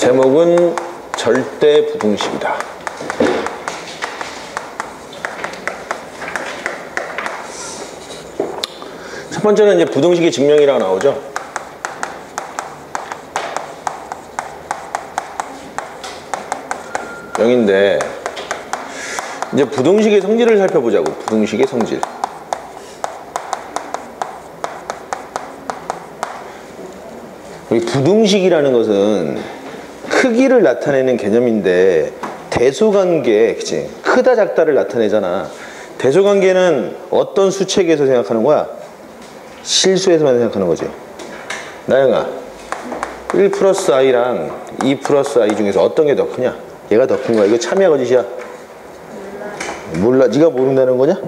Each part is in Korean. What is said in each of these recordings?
제목은 절대 부등식이다. 첫 번째는 이제 부등식의 증명이라고 나오죠. 영인데 이제 부등식의 성질을 살펴보자고. 부등식의 성질. 이 부등식이라는 것은 크기를 나타내는 개념인데 대소관계, 그치? 크다 작다를 나타내잖아. 대소관계는 어떤 수책에서 생각하는 거야? 실수에서만 생각하는 거지. 나영아, 1 플러스 i랑 2 플러스 i 중에서 어떤 게 더 크냐? 얘가 더 큰 거야. 이거 참이야 거짓이야? 몰라. 네가 모른다는 거냐?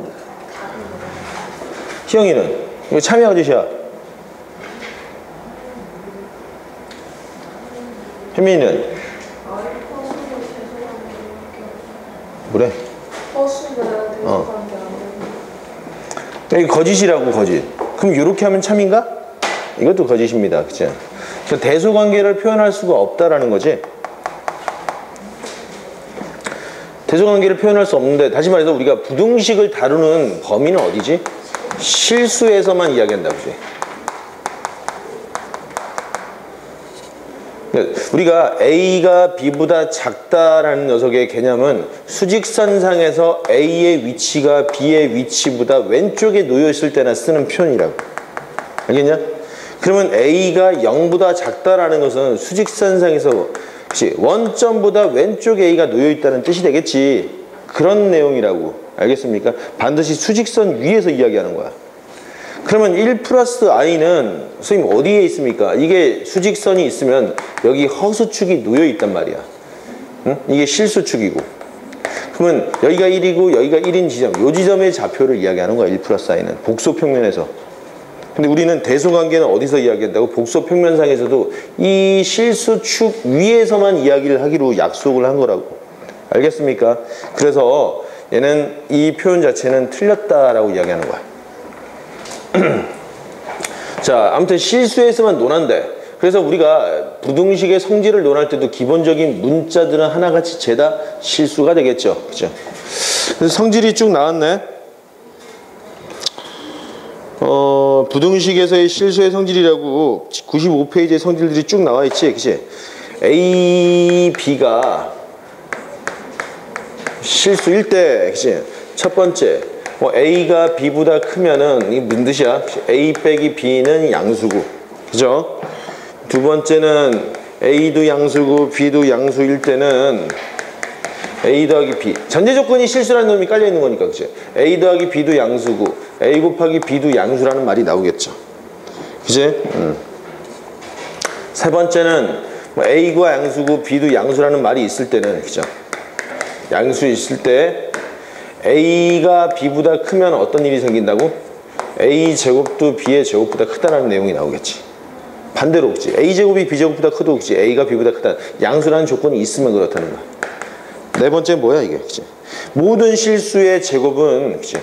희영이는? 이거 참이야 거짓이야? 혜민이는? 뭐래? 이게 거짓이라고. 거짓. 그럼 이렇게 하면 참인가? 이것도 거짓입니다. 그치? 그래서 대소관계를 표현할 수가 없다라는 거지. 대소관계를 표현할 수 없는데, 다시 말해서 우리가 부등식을 다루는 범위는 어디지? 실수에서만 이야기한다. 그치? 우리가 A가 B보다 작다라는 녀석의 개념은 수직선상에서 A의 위치가 B의 위치보다 왼쪽에 놓여 있을 때나 쓰는 표현이라고. 알겠냐? 그러면 A가 0보다 작다라는 것은 수직선상에서 그치? 원점보다 왼쪽에 A가 놓여 있다는 뜻이 되겠지. 그런 내용이라고. 알겠습니까? 반드시 수직선 위에서 이야기하는 거야. 그러면 1 플러스 i는 선생님 어디에 있습니까? 이게 수직선이 있으면 여기 허수축이 놓여 있단 말이야. 응? 이게 실수축이고. 그러면 여기가 1이고 여기가 1인 지점, 이 지점의 좌표를 이야기하는 거야. 1 플러스 i는 복소평면에서. 근데 우리는 대소관계는 어디서 이야기한다고? 복소평면상에서도 이 실수축 위에서만 이야기를 하기로 약속을 한 거라고. 알겠습니까? 그래서 얘는 이 표현 자체는 틀렸다라고 이야기하는 거야. 자, 아무튼 실수에서만 논한대. 그래서 우리가 부등식의 성질을 논할 때도 기본적인 문자들은 하나같이 죄다 실수가 되겠죠. 그죠? 그래서 성질이 쭉 나왔네. 부등식에서의 실수의 성질이라고 95페이지의 성질들이 쭉 나와 있지. 그치? A, B가 실수일 때, 그치? 첫 번째. A가 B보다 크면은 이게 무슨 뜻이야? A 빼기 B는 양수고, 그죠? 두 번째는 A도 양수고 B도 양수일 때는 A 더하기 B. 전제 조건이 실수라는 놈이 깔려 있는 거니까, 그치? A 더하기 B도 양수고 A 곱하기 B도 양수라는 말이 나오겠죠. 그치? 세 번째는 A가 양수고 B도 양수라는 말이 있을 때는, 그죠? 양수 있을 때 A가 B보다 크면 어떤 일이 생긴다고? A 제곱도 B의 제곱보다 크다라는 내용이 나오겠지. 반대로, 그치? A 제곱이 B 제곱보다 크도, 그치? A가 B보다 크다. 양수라는 조건이 있으면 그렇다는 거야. 네 번째 뭐야 이게? 그치? 모든 실수의 제곱은, 그치?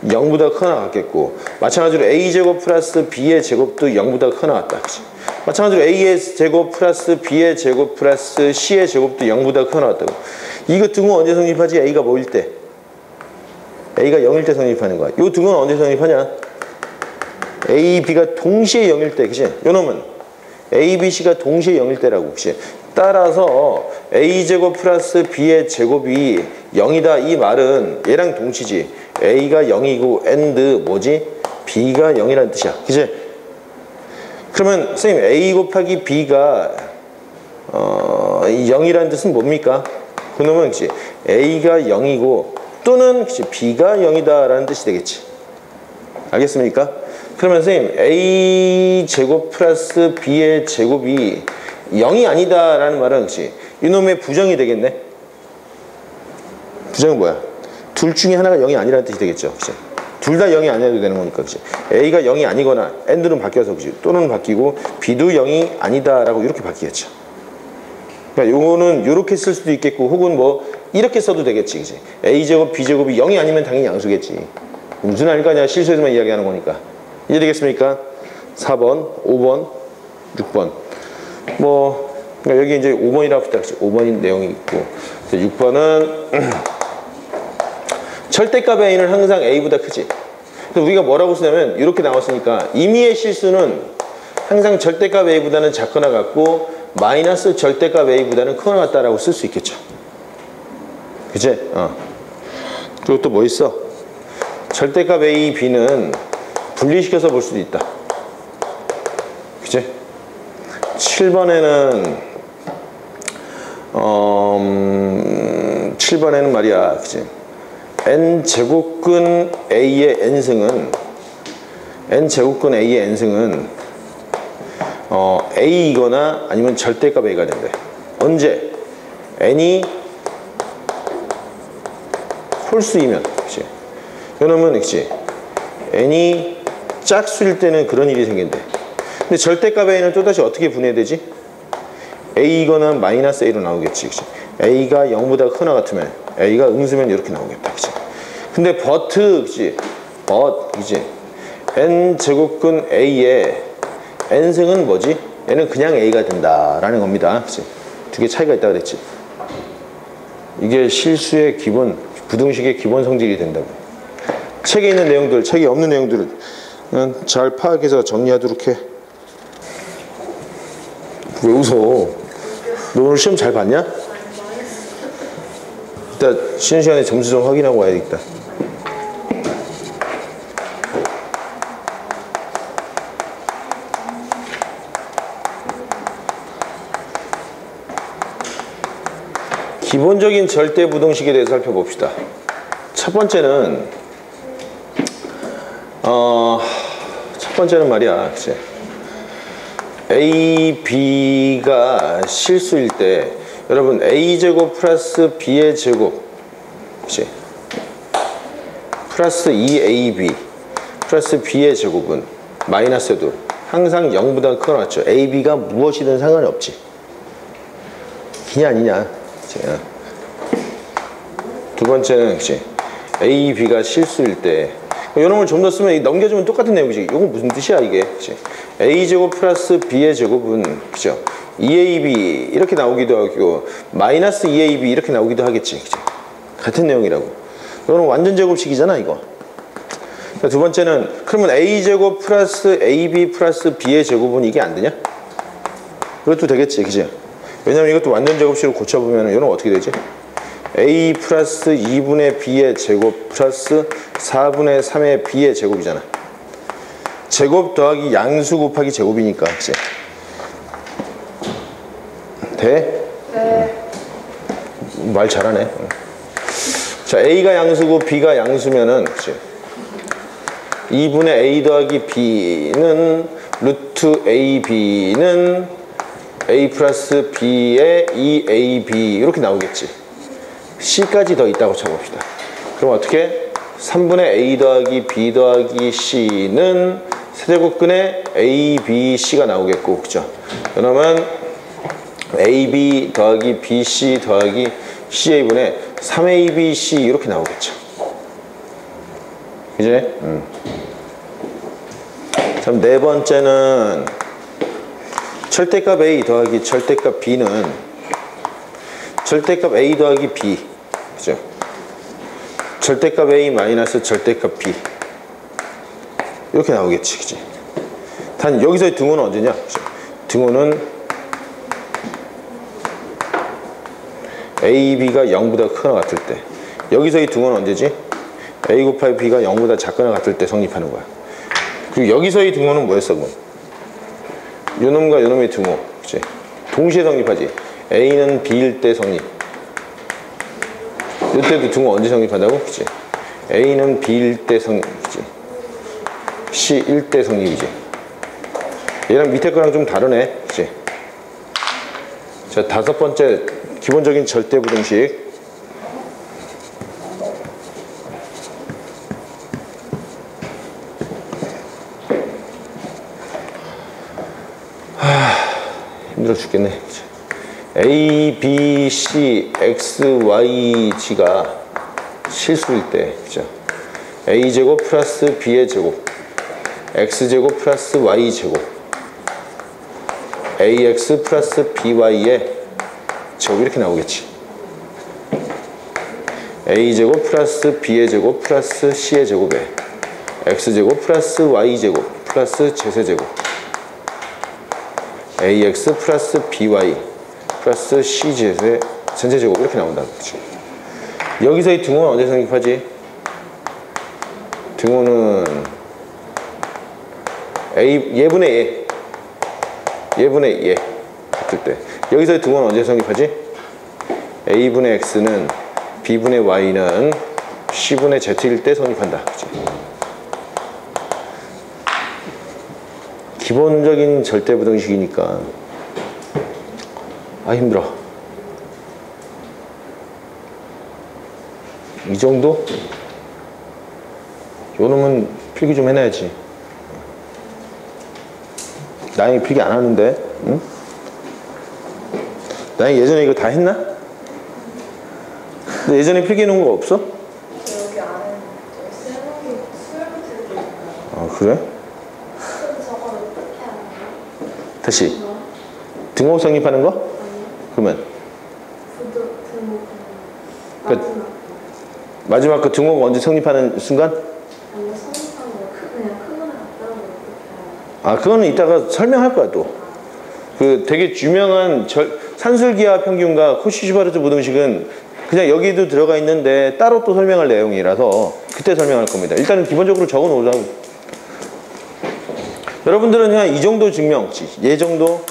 0보다 크거나 같겠고, 마찬가지로 A 제곱 플러스 B의 제곱도 0보다 크거나 같다. 그치? 마찬가지로 A의 제곱 플러스 B의 제곱 플러스 C의 제곱도 0보다 크거나 같다고. 이거 등호 언제 성립하지? A가 뭐일 때? A가 0일 때 성립하는 거야. 요 등호는 언제 성립하냐? A, B가 동시에 0일 때, 그치? 요 놈은 A, B, C가 동시에 0일 때라고, 그치? 따라서 A제곱 플러스 B의 제곱이 0이다 이 말은 얘랑 동치지. A가 0이고 and 뭐지? B가 0이라는 뜻이야. 그치? 그러면 선생님 A 곱하기 B가 0이라는 뜻은 뭡니까? 그놈은 그치? A가 0이고 또는 B가 0이다 라는 뜻이 되겠지. 알겠습니까? 그러면 선생님 A 제곱 플러스 B의 제곱이 0이 아니다 라는 말은 그치? 이놈의 부정이 되겠네. 부정은 뭐야? 둘 중에 하나가 0이 아니라는 뜻이 되겠죠. 그치? 둘 다 0이 아니어도 되는 거니까. 그치? A가 0이 아니거나 and는 바뀌어서 그치? 또는 바뀌고 B도 0이 아니다 라고 이렇게 바뀌겠죠. 그러니까 요거는 요렇게 쓸 수도 있겠고 혹은 뭐 이렇게 써도 되겠지. 그치? A제곱 B제곱이 0이 아니면 당연히 양수겠지. 무슨 알 거 아니야. 실수에서만 이야기하는 거니까. 이해되겠습니까? 4번, 5번, 6번 뭐 그러니까 여기 이제 5번이라고 합시다. 5번인 내용이 있고 6번은 절대값 A는 항상 A보다 크지. 그래서 우리가 뭐라고 쓰냐면 이렇게 나왔으니까 임의의 실수는 항상 절대값 A보다는 작거나 같고 마이너스 절대값 A보다는 크거나 같다라고 쓸 수 있겠죠. 그치? 그리고 또 뭐 있어? 절대값 A, B는 분리시켜서 볼 수도 있다. 그치? 7번에는 7번에는 말이야. 그치? n제곱근 A의 n승은 n제곱근 A의 n승은 A이거나 아니면 절대값 A가 된대. 언제? n이 홀수이면. 그치? 그러면 그치? n이 짝수일 때는 그런 일이 생긴대. 근데 절대값 A는 또다시 어떻게 분해되지? A이거나 마이너스 A로 나오겠지. 그치? A가 0보다 크거나 같으면 A가 음수면 이렇게 나오겠다. 그치? 근데 그치? 그치? n제곱근 A의 n승은 뭐지? 얘는 그냥 A가 된다라는 겁니다. 그치? 두 개 차이가 있다 그랬지? 이게 실수의 기본, 부등식의 기본 성질이 된다고. 책에 있는 내용들, 책에 없는 내용들은 잘 파악해서 정리하도록 해. 왜 웃어? 너 오늘 시험 잘 봤냐? 이따 쉬는 시간에 점수 좀 확인하고 와야겠다. 기본적인 절대부등식에 대해서 살펴봅시다. 첫 번째는 말이야, 그치? A, B가 실수일 때 여러분 A제곱 플러스 B의 제곱, 그치? 플러스 2AB 플러스 B의 제곱은 마이너스 해도 항상 0보다 크거나 같죠? A, B가 무엇이든 상관이 없지. 기냐 아니냐. 그치? 두 번째는 그치? A, B가 실수일 때 이런 걸 좀 더 쓰면 넘겨주면 똑같은 내용이지. 이건 무슨 뜻이야 이게? 그치? A제곱 플러스 B의 제곱은 그죠? 2AB 이렇게 나오기도 하고 마이너스 2AB 이렇게 나오기도 하겠지. 그치? 같은 내용이라고. 이거는 완전 제곱식이잖아 이거. 두 번째는 그러면 A제곱 플러스 AB 플러스 B의 제곱은 이게 안 되냐? 이것도 되겠지. 그치? 왜냐면 이것도 완전 제곱식으로 고쳐보면 이거는 어떻게 되지? A 플러스 2분의 B의 제곱 플러스 4분의 3의 B의 제곱이잖아. 제곱 더하기 양수 곱하기 제곱이니까. 그치? 돼? 네. 말 잘하네. 자, A가 양수고 B가 양수면은 그치? 2분의 A 더하기 B는 루트 AB는 A 플러스 B의 2AB 이렇게 나오겠지. C까지 더 있다고 쳐봅시다. 그럼 어떻게? 3분의 A 더하기 B 더하기 C는 세제곱근의 A, B, C가 나오겠고, 그죠? 그러면 AB 더하기 BC 더하기 CA분의 3ABC 이렇게 나오겠죠. 그지? 그럼 네 번째는 절대값 A 더하기 절대값 B는 절대값 A 더하기 B, 그죠? 절대값 A 마이너스 절대값 B 이렇게 나오겠지, 그지? 단 여기서의 등호는 언제냐? 그죠? 등호는 A, B가 0보다 크거나 같을 때. 여기서의 등호는 언제지? A 곱하기 B가 0보다 작거나 같을 때 성립하는 거야. 그리고 여기서의 등호는 뭐였어, 그럼? 요놈과 요놈의 등호, 그치? 동시에 성립하지. A는 B일 때 성립. 이때도 등호 언제 성립한다고? 그치? A는 B일 때 성립, 그치? C일 때 성립이지. 얘랑 밑에 거랑 좀 다르네, 그치? 자, 다섯 번째 기본적인 절대부등식. 힘들어 죽겠네. 그치? A, B, C, X, Y, G가 실수일 때, 그죠? A제곱 플러스 B의 제곱, X제곱 플러스 Y제곱, ax 플러스 by의 제곱 이렇게 나오겠지. a제곱 플러스 b의 제곱 플러스 c의 제곱에 x제곱 플러스 y제곱 플러스 z세제곱 ax 플러스 by 플러스 c제의 전체제곱 이렇게 나온다. 그렇지? 여기서 이 등호는 언제 성립하지? 등호는 얘분의 얘 같을 때 여기서 이 등호는 언제 성립하지? a분의 x는 b분의 y는 c분의 z일 때 성립한다. 그치? 기본적인 절대부등식이니까 힘들어. 이 정도? 요 놈은 필기 좀 해놔야지. 나영이 필기 안 하는데, 응? 나영이 예전에 이거 다 했나? 근데 예전에 필기 해놓은 거 없어? 여기 안에 셀럽이 수혈부터 아, 그래? 저걸 어떻게 하나요? 다시. 등호 성립하는 거? 아니요. 그러면? 등록 그, 마지막 그 등호가 언제 성립하는 순간? 아니요, 성립한 거 그냥 크거나 같다고 어떻게 아, 그거는 이따가 설명할 거야, 또. 그 되게 유명한 산술기하 평균과 코시-슈바르트 부등식은 그냥 여기도 들어가 있는데 따로 또 설명할 내용이라서 그때 설명할 겁니다. 일단은 기본적으로 적어 놓으자고. 여러분들은 그냥 이 정도 증명, 얘 정도,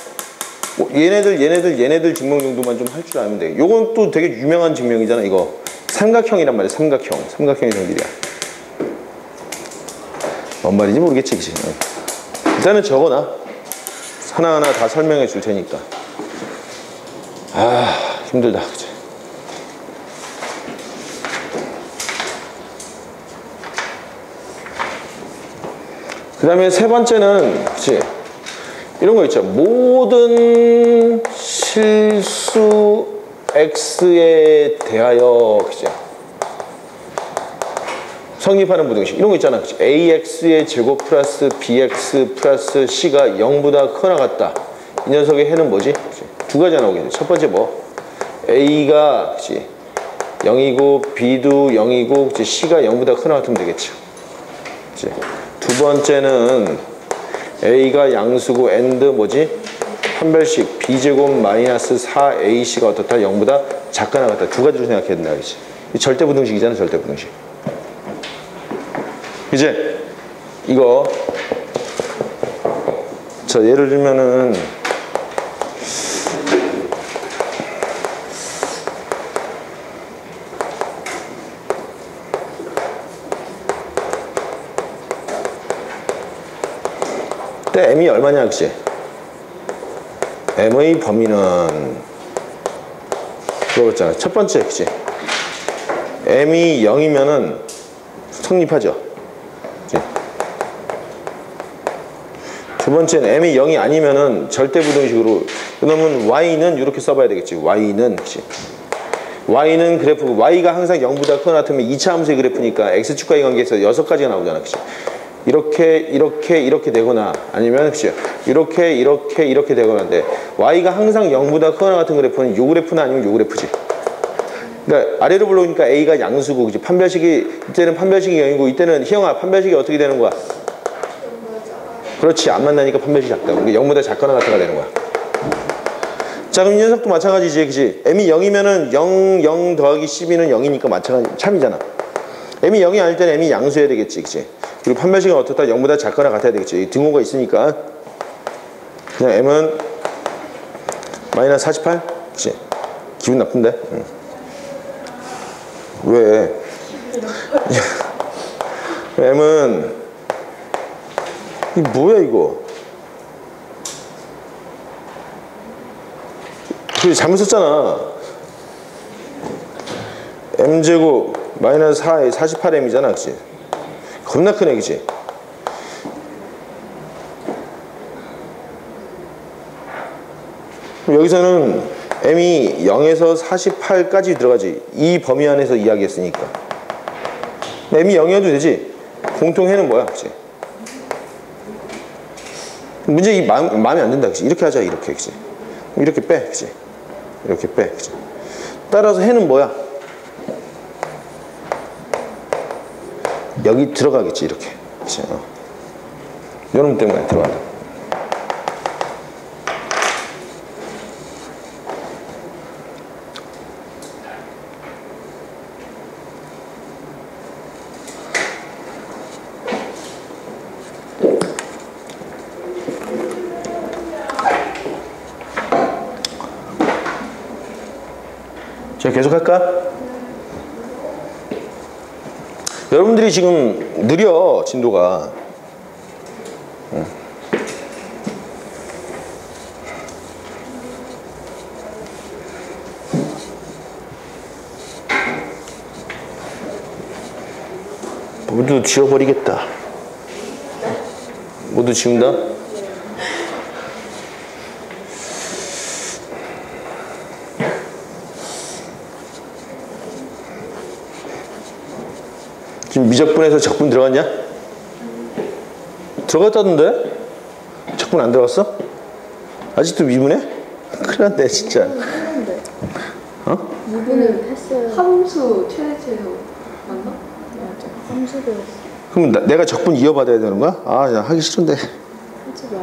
얘네들 증명 정도만 좀 할 줄 알면 돼. 요건 또 되게 유명한 증명이잖아, 이거. 삼각형이란 말이야, 삼각형의 성질이야. 뭔 말인지 모르겠지, 그치? 일단은 적어놔. 하나하나 다 설명해 줄 테니까. 힘들다, 그치? 그 다음에 세 번째는, 그치? 이런 거 있죠. 모든 실수 x에 대하여, 그치? 성립하는 부등식. 이런 거 있잖아. 그치? ax의 제곱 플러스 bx 플러스 c가 0보다 크거나 같다. 이 녀석의 해는 뭐지? 그치? 두 가지가 나오겠네. 첫 번째 뭐? a가, 그치? 0이고 b도 0이고, 그치? c가 0보다 크거나 같으면 되겠죠. 그치? 두 번째는 a가 양수고 and 뭐지? 판별식 b제곱 마이너스 4ac가 어떻다? 0보다 작거나 같다. 두 가지로 생각해야 된다. 그치? 절대부등식이잖아, 절대부등식. 이제 이거 자 예를 들면은 때 m이 얼마냐, 그치? m의 범위는 그거였잖아. 첫 번째, 그치? m이 0이면은 성립하죠. 두 번째는 m이 0이 아니면은 절대부등식으로, 그러면 y는 이렇게 써봐야 되겠지. y는, 그치? y는 그래프, y가 항상 0보다 크거나 같으면 2차 함수의 그래프니까 x축과의 관계에서 6가지가 나오잖아, 그치? 이렇게 되거나 아니면, 그치? 이렇게 되거나인데 y가 항상 0보다 크거나 같은 그래프는 요 그래프나 아니면 요 그래프지. 그러니까 아래로 불러오니까 a가 양수고, 그치? 판별식이, 이때는 판별식이 0이고, 이때는 희영아 판별식이 어떻게 되는 거야? 그렇지, 안 만나니까 판별식이 작다. 그러니까 0보다 작거나 같다가 되는 거야. 자, 그럼 이 녀석도 마찬가지지, 그치? m이 0이면은 0 더하기 12는 0이니까 마찬가지, 참이잖아. m이 0이 아닐 때는 m이 양수해야 되겠지, 그치? 그리고 판별식은 어떻다? 0보다 작거나 같아야 되겠지. 등호가 있으니까. 그냥 m은 마이너스 48? 그치? 기분 나쁜데? 응. 왜? m은 이 뭐야 이거? 그래 잘못 썼잖아. m제곱 마이너스 4에 48m이잖아, 그치? 겁나 크네, 그치? 여기서는 m이 0에서 48까지 들어가지. 이 범위 안에서 이야기했으니까. m이 0이어도 되지. 공통해는 뭐야, 그치? 문제 이 마음에 안 든다, 그치? 이렇게 하자, 이렇게, 그치? 이렇게 빼, 그치? 이렇게 빼, 그치? 따라서 해는 뭐야? 여기 들어가겠지, 이렇게. 그치? 요놈 때문에 들어간다. 자, 계속 할까? 여러분들이 지금 느려, 진도가. 모두 지워버리겠다. 모두 지운다? 지금 미적분에서 적분 들어갔냐? 들어갔다던데? 적분 안 들어갔어? 아직도 미분해? 큰일 났네 진짜. 어? 미분은 했어요. 함수 최대체로 맞나? 맞아. 함수 배웠어. 그럼 내가 적분 이어받아야 되는 거야? 아, 야, 하기 싫은데. 하지 마.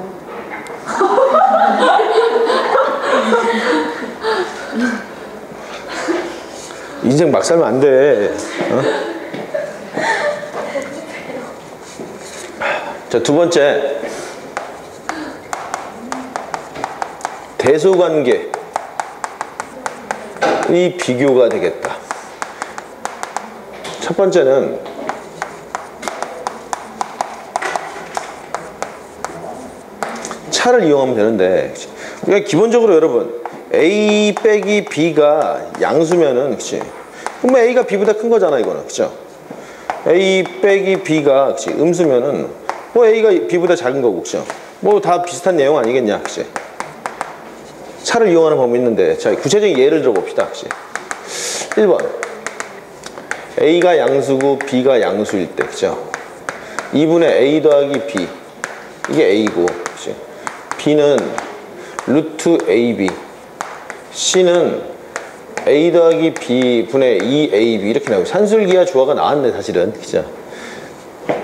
인생 막 살면 안 돼. 어? 자, 두 번째. 대소관계의 비교가 되겠다. 첫 번째는 차를 이용하면 되는데, 그러니까 기본적으로 여러분 A 빼기 B가 양수면은, 그치? 그럼 A가 B보다 큰 거잖아, 이거는. 그쵸? A 빼기 B가, 그치? 음수면은, 뭐 A가 B보다 작은 거고, 그쵸? 뭐 다 비슷한 내용 아니겠냐, 그치? 차를 이용하는 방법이 있는데, 자, 구체적인 예를 들어봅시다, 그치? 1번. A가 양수고 B가 양수일 때, 그쵸? 2분의 A 더하기 B. 이게 A고, 그치? B는 루트 AB. C는 A 더하기 B 분의 2AB 이렇게 나오고, 산술기하 조화가 나왔네 사실은. 그죠?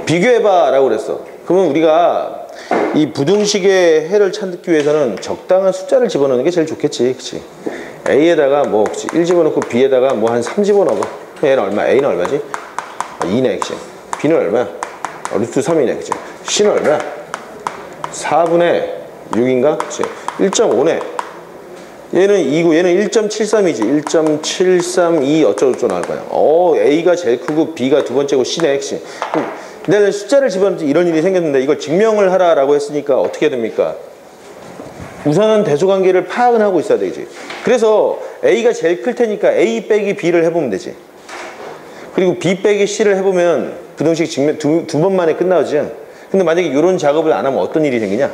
비교해봐 라고 그랬어. 그러면 우리가 이 부등식의 해를 찾기 위해서는 적당한 숫자를 집어넣는 게 제일 좋겠지. 그치? A에다가 뭐 1 집어넣고 B에다가 뭐 한 3 집어넣어. 얘는 얼마? A는 얼마지? 2네. 그치? B는 얼마야? 루트 3이네. 그치? C는 얼마야? 4분의 6인가? 그치? 1.5네. 얘는 2고 얘는 1.73이지. 1.732 어쩌고저쩌고 나올 거야. A가 제일 크고 B가 두 번째고 C네. 그치? 내가 숫자를 집어넣을 이런 일이 생겼는데 이걸 증명을 하라라고 했으니까 어떻게 해야 됩니까? 우선은 대소관계를 파악은 하고 있어야 되지. 그래서 A가 제일 클 테니까 A 빼기 B를 해보면 되지. 그리고 B 빼기 C를 해보면 부등식 증명 두 번 만에 끝나지. 근데 만약에 이런 작업을 안 하면 어떤 일이 생기냐?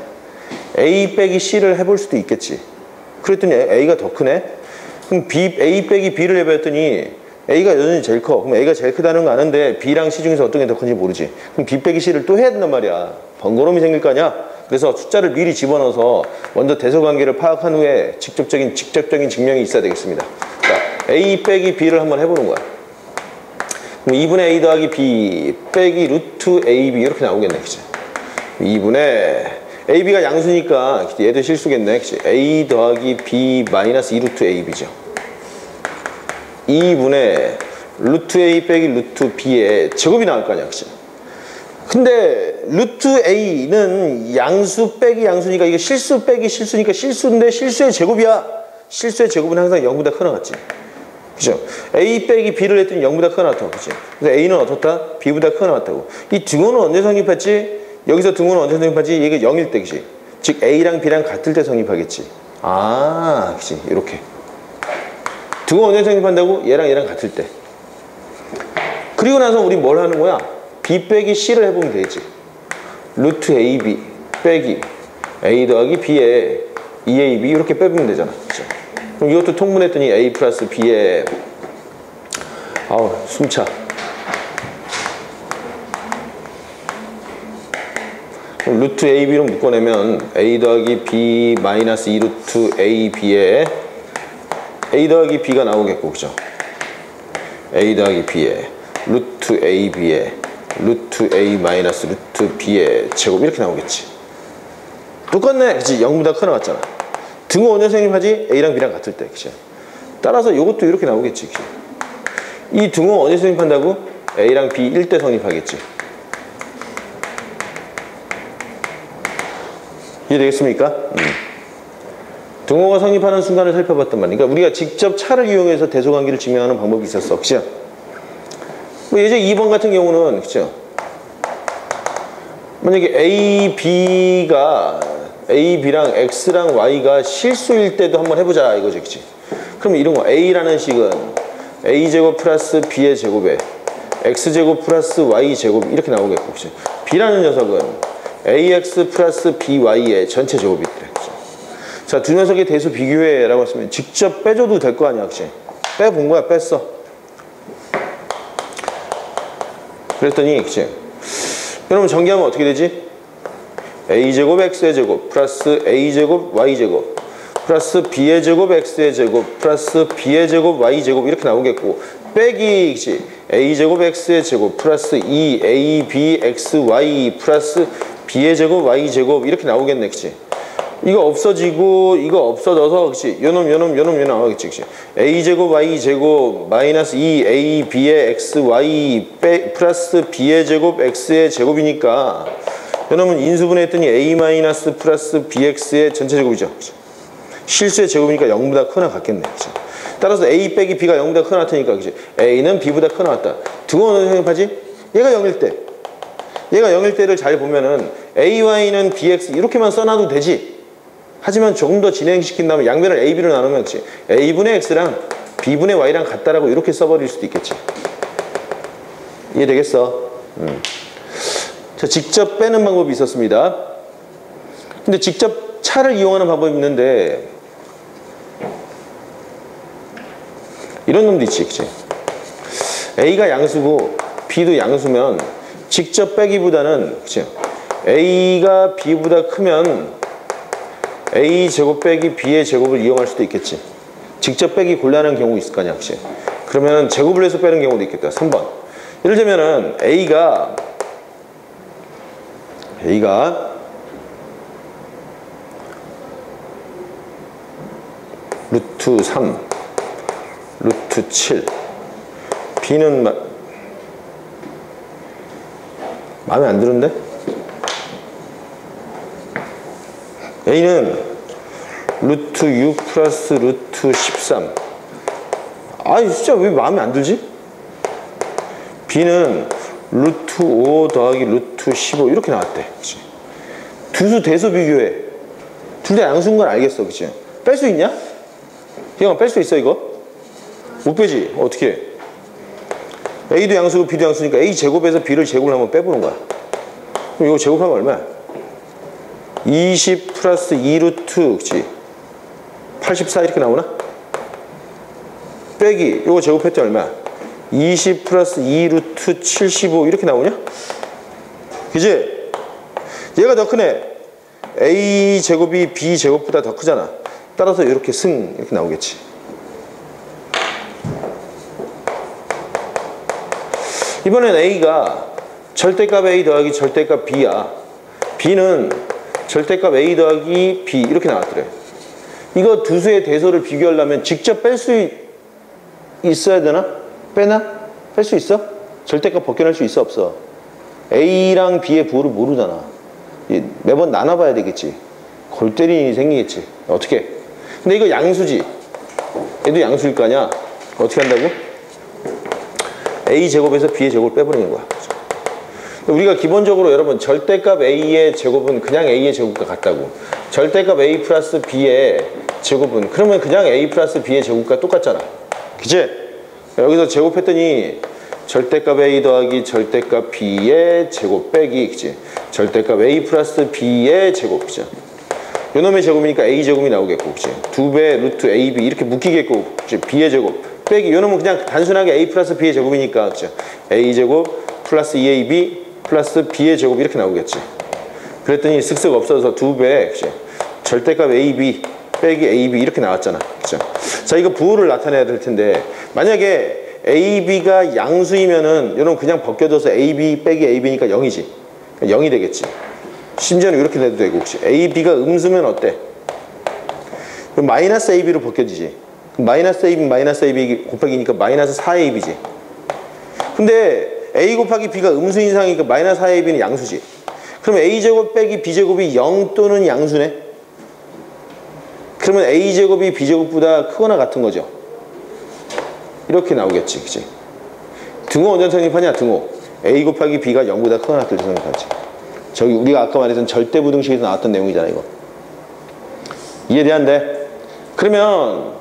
A 빼기 C를 해볼 수도 있겠지. 그랬더니 A가 더 크네? 그럼 A 빼기 B를 해봤더니 A가 여전히 제일 커. 그럼 A가 제일 크다는 거 아는데 B랑 C 중에서 어떤 게 더 큰지 모르지. 그럼 B 빼기 C를 또 해야 된단 말이야. 번거로움이 생길 거 아니야? 그래서 숫자를 미리 집어넣어서 먼저 대소관계를 파악한 후에 직접적인 증명이 있어야 되겠습니다. 자, A 빼기 B를 한번 해보는 거야. 그럼 2분의 A 더하기 B 빼기 루트 AB 이렇게 나오겠네. 그치? 2분의 AB가 양수니까 얘도 실수겠네. 그치? A 더하기 B 마이너스 2루트 AB죠. 2분의 루트 A 빼기 루트 B의 제곱이 나올 거 아니야. 그치? 근데 루트 A는 양수 빼기 양수니까 이게 실수 빼기 실수니까 실수인데 실수의 제곱이야. 실수의 제곱은 항상 0보다 크나 같지. 그죠? A 빼기 B를 했더니 0보다 크나 같아. 그치? 그래서 A는 어떻다? B보다 크나 같다고. 이 등호는 언제 성립했지? 여기서 등호는 언제 성립하지? 얘가 0일 때, 그치? 즉 A랑 B랑 같을 때 성립하겠지. 아, 그치? 이렇게. 등호 언제 성립한다고? 얘랑 같을 때. 그리고 나서 우리 뭘 하는 거야? B 빼기 C를 해보면 되지. 루트 AB 빼기 A 더하기 B에 2AB 이렇게 빼보면 되잖아. 그쵸? 그럼 이것도 통분했더니 A 플러스 B에 숨차. 그럼 루트 AB로 묶어내면 A 더하기 B 마이너스 2 루트 AB에 A 더하기 B가 나오겠고, 그죠? A 더하기 B에 루트 AB에 루트 A 마이너스 루트 B의 제곱 이렇게 나오겠지. 똑같네, 그치? 0보다 커 나왔잖아. 등호 언제 성립하지? A랑 B랑 같을 때, 그치? 따라서 이것도 이렇게 나오겠지, 그치? 이 등호 언제 성립한다고? A랑 B 1대 성립하겠지. 이해되겠습니까? 등호가 성립하는 순간을 살펴봤단 말이야. 그러니까 우리가 직접 차를 이용해서 대소관계를 증명하는 방법이 있었어. 그죠? 뭐 예제 2번 같은 경우는, 그죠? 만약에 A, B랑 X랑 Y가 실수일 때도 한번 해보자 이거죠. 그치? 그럼 이런 거 A라는 식은 A제곱 플러스 B의 제곱에 X제곱 플러스 Y제곱 이렇게 나오겠고, 그치? B라는 녀석은 AX 플러스 BY의 전체 제곱이 있대. 자, 두 녀석의 대수 비교해 라고 했으면 직접 빼줘도 될 거 아니야, 그치? 빼본 거야, 뺐어. 그랬더니, 그치? 여러분 전개하면 어떻게 되지? A제곱 X의 제곱 플러스 A제곱 Y제곱 플러스 B의 제곱 X의 제곱 플러스 B의 제곱 Y제곱 이렇게 나오겠고, 빼기, 그치? A제곱 X의 제곱 플러스 2AB XY 플러스 B의 제곱 Y제곱 이렇게 나오겠네, 그치? 이거 없어지고 이거 없어져서, 그치? 요놈 나오겠지, 그치? A제곱 Y제곱 마이너스 2AB의 XY 플러스 B의 제곱 X의 제곱이니까 요놈은 인수분해 했더니 A 마이너스 플러스 BX의 전체 제곱이죠, 그치? 실수의 제곱이니까 0보다 크나 같겠네, 그치? 따라서 A 빼기 B가 0보다 크나 같으니까, 그치? A는 B보다 크나 같다. 등호는 생각하지? 얘가 0일 때, 얘가 0일 때를 잘 보면은 AY는 BX 이렇게만 써놔도 되지. 하지만 조금 더 진행시킨 다음에 양변을 A, B로 나누면, 그치? A분의 X랑 B분의 Y랑 같다라고 이렇게 써버릴 수도 있겠지. 이해되겠어? 자, 직접 빼는 방법이 있었습니다. 근데 직접 차를 이용하는 방법이 있는데 이런 놈도 있지, 그치? A가 양수고 B도 양수면 직접 빼기보다는, 그치? A가 B보다 크면 A 제곱 빼기 B의 제곱을 이용할 수도 있겠지. 직접 빼기 곤란한 경우 있을 거 아니야, 그치? 그러면 제곱을 해서 빼는 경우도 있겠다. 3번. 예를 들면은 A가 루트 3, 루트 7, B는 마음에 안 드는데? A는 루트 6 플러스 루트 13. 아니 진짜 왜 마음에 안 들지? B는 루트 5 더하기 루트 15 이렇게 나왔대, 그치? 두수 대수 비교해. 둘 다 양수인 건 알겠어, 그치? 뺄 수 있냐? 형 뺄 수 있어 이거? 못 빼지? 어떻게 해? A도 양수고 B도 양수니까 A 제곱에서 B를 제곱을 한번 빼보는 거야. 그럼 이거 제곱하면 얼마야? 20 플러스 2루트, 그치? 84 이렇게 나오나? 빼기 이거 제곱했더니 얼마야? 20 플러스 2루트 75 이렇게 나오냐? 그치? 얘가 더 크네. A 제곱이 B 제곱보다 더 크잖아. 따라서 이렇게 이렇게 나오겠지. 이번엔 A가 절대값 A 더하기 절대값 B야. B는 절대값 A 더하기 B 이렇게 나왔더래. 이거 두 수의 대소를 비교하려면 직접 뺄 수 있어야 되나? 빼나? 뺄 수 있어? 절대값 벗겨낼 수 있어? 없어? A랑 B의 부호를 모르잖아. 매번 나눠봐야 되겠지. 골 때리니 생기겠지. 어떻게? 근데 이거 양수지. 얘도 양수일 거 아니야. 어떻게 한다고? A 제곱에서 B의 제곱을 빼버리는 거야. 우리가 기본적으로 여러분 절대값 A의 제곱은 그냥 A의 제곱과 같다고. 절대값 A 플러스 B의 제곱은 그러면 그냥 A 플러스 B의 제곱과 똑같잖아. 그치? 여기서 제곱했더니 절대값 A 더하기 절대값 B의 제곱 빼기, 그치? 절대값 A 플러스 B의 제곱, 그치? 요놈의 제곱이니까 A 제곱이 나오겠고, 그치? 2배 루트 AB 이렇게 묶이겠고, 그치? B의 제곱 빼기, 요놈은 그냥 단순하게 A 플러스 B의 제곱이니까, 그치? A 제곱 플러스 2AB 플러스 B의 제곱 이렇게 나오겠지. 그랬더니 쓱쓱 없어져서 2배, 그죠? 절대값 AB 빼기 AB 이렇게 나왔잖아, 그죠? 자, 이거 부호를 나타내야 될 텐데 만약에 AB가 양수이면은 이런 그냥 벗겨져서 AB 빼기 AB니까 0이지. 0이 되겠지. 심지어는 이렇게 돼도 되고, 혹시 AB가 음수면 어때? 그럼 마이너스 AB로 벗겨지지. 마이너스 AB 마이너스 AB 곱하기니까 마이너스 4AB지. 근데 A 곱하기 B가 음수 인상이니까 마이너스 4AB는 양수지. 그럼 A제곱 빼기 B제곱이 0 또는 양수네. 그러면 A제곱이 B제곱보다 크거나 같은 거죠. 이렇게 나오겠지, 그치? 등호 언제 성립하냐? 등호 A 곱하기 B가 0보다 크거나 같을 때 성립하지. 저기 우리가 아까 말했던 절대부등식에서 나왔던 내용이잖아, 이거. 이해돼안돼? 그러면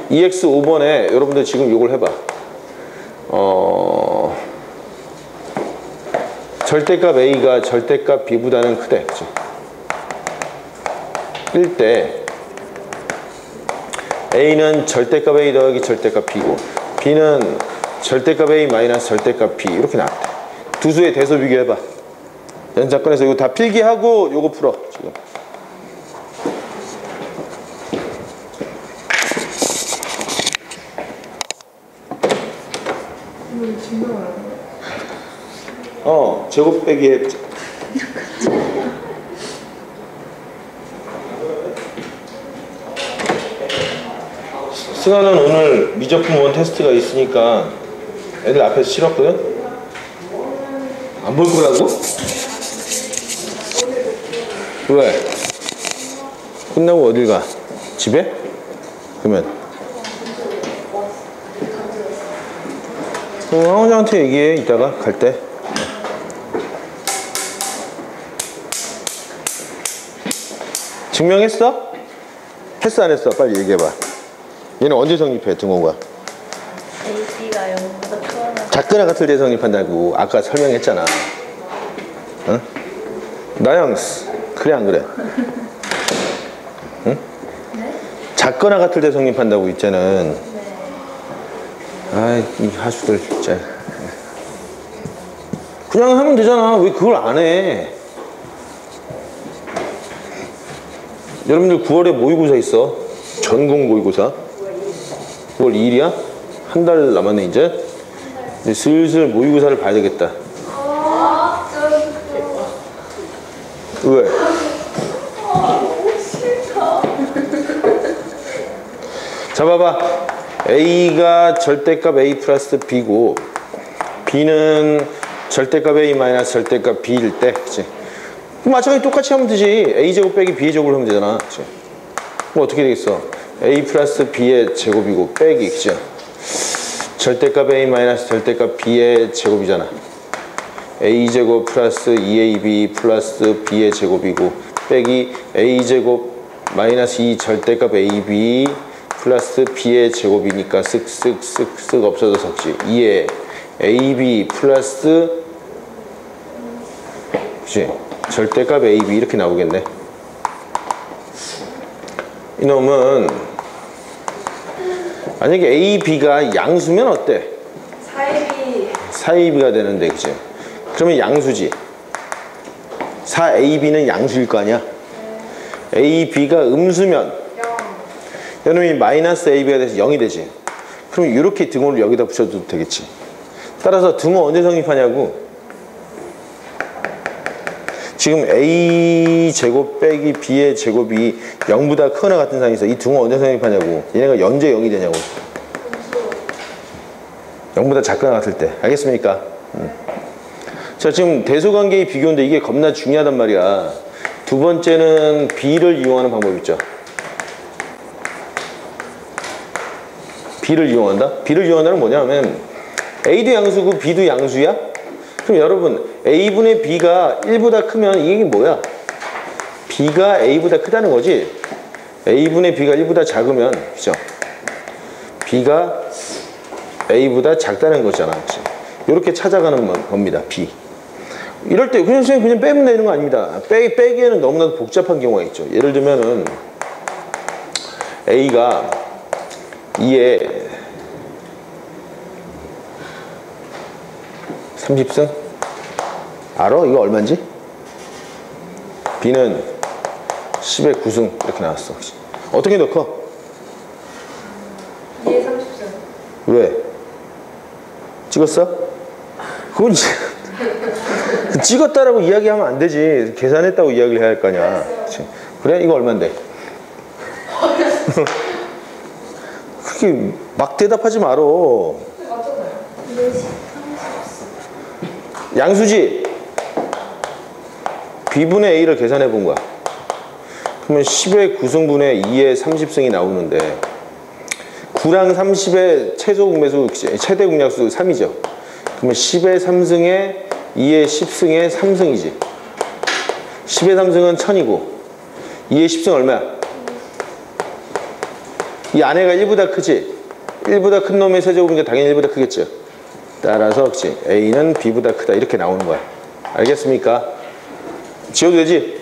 EX 5번에 여러분들 지금 이걸 해봐. 절대값 A가 절대값 B보다는 크대, 그치? 일 때 A는 절대값 A 더하기 절대값 B고 B는 절대값 A 마이너스 절대값 B 이렇게 나왔대. 두 수의 대소 비교해봐. 연사건에서 이거 다 필기하고 요거 풀어 지금. 제곱 빼기 해. 승아는 오늘 미적분 원 테스트가 있으니까 애들 앞에서 싫었거든? 안 볼 거라고? 왜? 끝나고 어딜 가? 집에? 그러면 황원장한테 얘기해 이따가 갈 때. 증명했어? 했어 안 했어? 빨리 얘기해봐. 얘는 언제 성립해 등호가? AB가 0보다 크거나 작거나 같을 때 성립한다고 아까 설명했잖아. 응? 나영스 그래 안 그래? 응? 네? 작거나 같을 때 성립한다고 있잖아. 네. 아이 이 하수들 진짜. 그냥 하면 되잖아. 왜 그걸 안 해? 여러분들 9월에 모의고사 있어. 전공 모의고사. 9월 2일이야? 한 달 남았네 이제. 슬슬 모의고사를 봐야 되겠다. 왜? 자 봐봐. A가 절대값 A 플러스 B고 B는 절대값 A 마이너스 절대값 B일 때, 그치? 그럼 마찬가지 똑같이 하면 되지. A제곱 빼기 B제곱을 하면 되잖아, 그치? 그럼 어떻게 되겠어? A 플러스 B의 제곱이고 빼기, 그치? 절대값 A 마이너스 절대값 B의 제곱이잖아. A제곱 플러스 2AB 플러스 B의 제곱이고 빼기 A제곱 마이너스 2 절대값 AB 플러스 B의 제곱이니까 쓱쓱쓱쓱 없어져 섞지. 2에 AB 플러스 그치? 절대값 AB 이렇게 나오겠네. 이놈은 만약에 AB가 양수면 어때? 4AB가 되는데, 그치? 그러면 양수지. 4AB는 양수일 거 아니야? AB가 음수면 이놈이 마이너스 AB가 돼서 0이 되지. 그럼 이렇게 등호를 여기다 붙여도 되겠지. 따라서 등호 언제 성립하냐고. 지금 A제곱 빼기 B의 제곱이 0보다 크거나 같은 상황에서 이 등호 언제 성립하냐고. 얘네가 언제 0이 되냐고. 0보다 작거나 같을 때. 알겠습니까? 자, 지금 대소관계의 비교인데 이게 겁나 중요하단 말이야. 두 번째는 B를 이용하는 방법 있죠. B를 이용한다? B를 이용한다는 뭐냐면 A도 양수고 B도 양수야? 그럼 여러분 A분의 B가 1보다 크면 이게 뭐야? B가 A보다 크다는 거지. A분의 B가 1보다 작으면, 그죠? B가 A보다 작다는 거잖아, 그치? 이렇게 찾아가는 겁니다, B. 이럴 때 그냥 빼면 되는 거 아닙니다. 빼기에는 너무나도 복잡한 경우가 있죠. 예를 들면은 A가 2에 30승? 알아? 이거 얼마인지? B는 10의 9승 이렇게 나왔어. 어떻게 더 커? 2의 30승. 왜? 찍었어? 그건 찍었다라고 이야기하면 안 되지. 계산했다고 이야기를 해야 할 거 아니야. 그래? 이거 얼만데? 그렇게 막 대답하지 말어. 맞잖아요. 2의 30승. 양수지? B분의 A를 계산해 본 거야. 그러면 10의 9승분의 2의 30승이 나오는데 9랑 30의 최대 공약수 3이죠. 그러면 10의 3승에 2의 10승에 3승이지. 10의 3승은 1000이고 2의 10승 얼마야? 이 안에가 1보다 크지? 1보다 큰 놈의 세제곱이니까 당연히 1보다 크겠죠. 따라서 그치? A는 B보다 크다 이렇게 나오는 거야. 알겠습니까? 지워도 되지?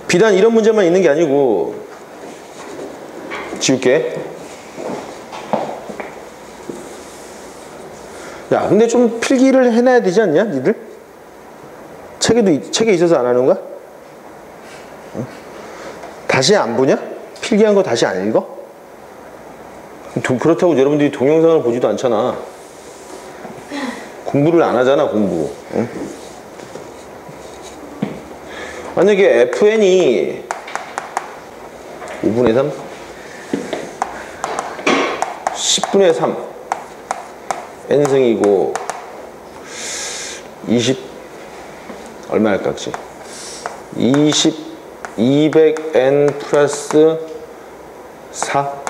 비단 이런 문제만 있는 게 아니고 지울게. 야, 근데 좀 필기를 해놔야 되지 않냐, 니들? 책에 있어서 안 하는 거야? 응? 다시 안 보냐? 필기한 거 다시 안 읽어? 그렇다고 여러분들이 동영상을 보지도 않잖아. 공부를 안 하잖아, 공부. 응? 만약에 FN이 5분의 3? 10분의 3 n승이고 20 얼마 할까? 그치? 200n 플러스 4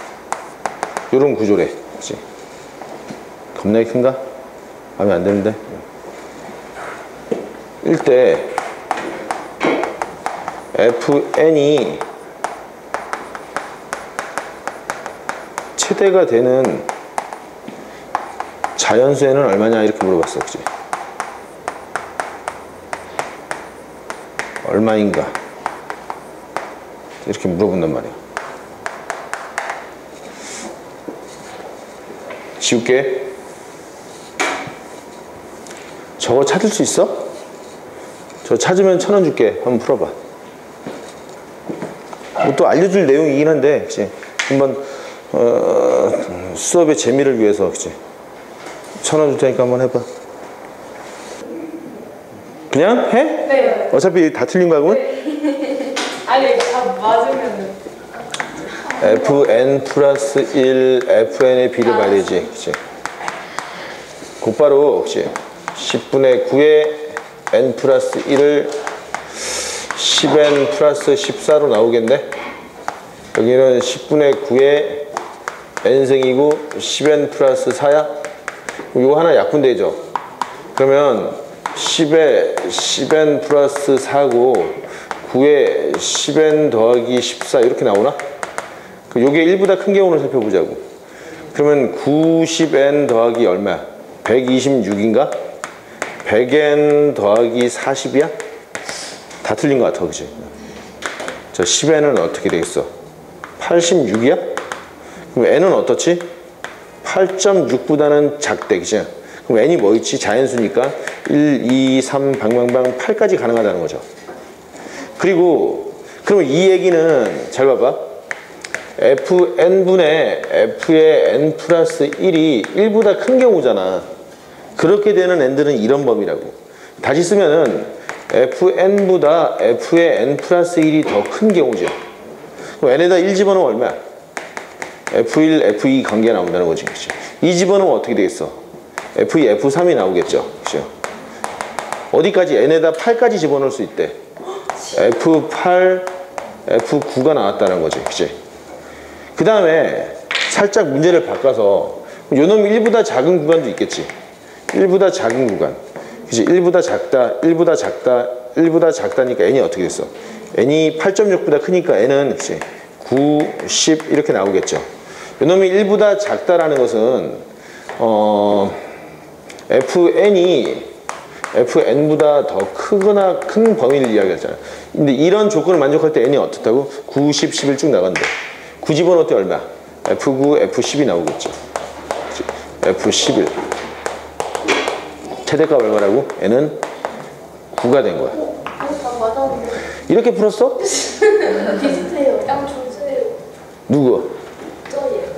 요런 구조래. 그치? 겁나게 큰가? 마음에 안 드는데? 일때 fn이 최대가 되는 자연수에는 얼마냐 이렇게 물어봤어. 그치? 얼마인가 이렇게 물어본단 말이야. 지울게. 저거 찾을 수 있어? 저 찾으면 1000원 줄게. 한번 풀어봐. 뭐 또 알려줄 내용이긴 한데, 그치? 한번 수업의 재미를 위해서, 그치? 1000원 줄 테니까 한번 해봐. 그냥 해? 네. 어차피 다 틀린 거야, 그러면? 네. 아니, 다 맞으면은. fn 플러스 1 fn의 비를 봐야 되지, 그치? 곧바로, 그치? 10분의 9에 n 플러스 1을 10n 플러스 14로 나오겠네? 여기는 10분의 9에 n승이고 10n 플러스 4야? 이거 하나 약분되죠? 그러면 10에 10n 플러스 4고 9에 10n 더하기 14 이렇게 나오나? 요게 1보다 큰 경우를 살펴보자고. 그러면 90n 더하기 얼마야? 126인가? 100n 더하기 40이야? 다 틀린 것 같아, 그치? 자, 10n은 어떻게 되겠어? 86이야? 그럼 n은 어떻지? 8.6보다는 작대, 그치? 그럼 n이 뭐 있지? 자연수니까 1, 2, 3, 방방방 8까지 가능하다는 거죠. 그리고 그럼 이 얘기는 잘 봐봐. fn분의 f의 n 플러스 1이 1보다 큰 경우잖아. 그렇게 되는 n들은 이런 범위라고. 다시 쓰면은 fn보다 f의 n 플러스 1이 더 큰 경우죠. 그럼 n에다 1 집어넣으면 얼마야? f1, f2 관계가 나온다는 거지. 그치? 2 집어넣으면 어떻게 되겠어? f2, f3이 나오겠죠. 그치? 어디까지? n에다 8까지 집어넣을 수 있대. f8, f9가 나왔다는 거지. 그치? 그 다음에 살짝 문제를 바꿔서 요 놈이 1보다 작은 구간도 있겠지. 1보다 작은 구간. 그치? 1보다 작다, 1보다 작다, 1보다 작다니까 n이 어떻게 됐어? n이 8.6보다 크니까 n은 그치? 9, 10 이렇게 나오겠죠. 요 놈이 1보다 작다라는 것은 fn보다 더 크거나 큰 범위를 이야기하잖아. 근데 이런 조건을 만족할 때 n이 어떻다고? 9, 10, 11 쭉 나간대. 9 집어넣을 때 얼마? F9, F10이 나오겠죠. F11. 최대값 얼마라고? n은 9가 된 거야. 다 맞았는데. 이렇게 풀었어? 비슷해요. 양 존재해요. 누구? 저예요.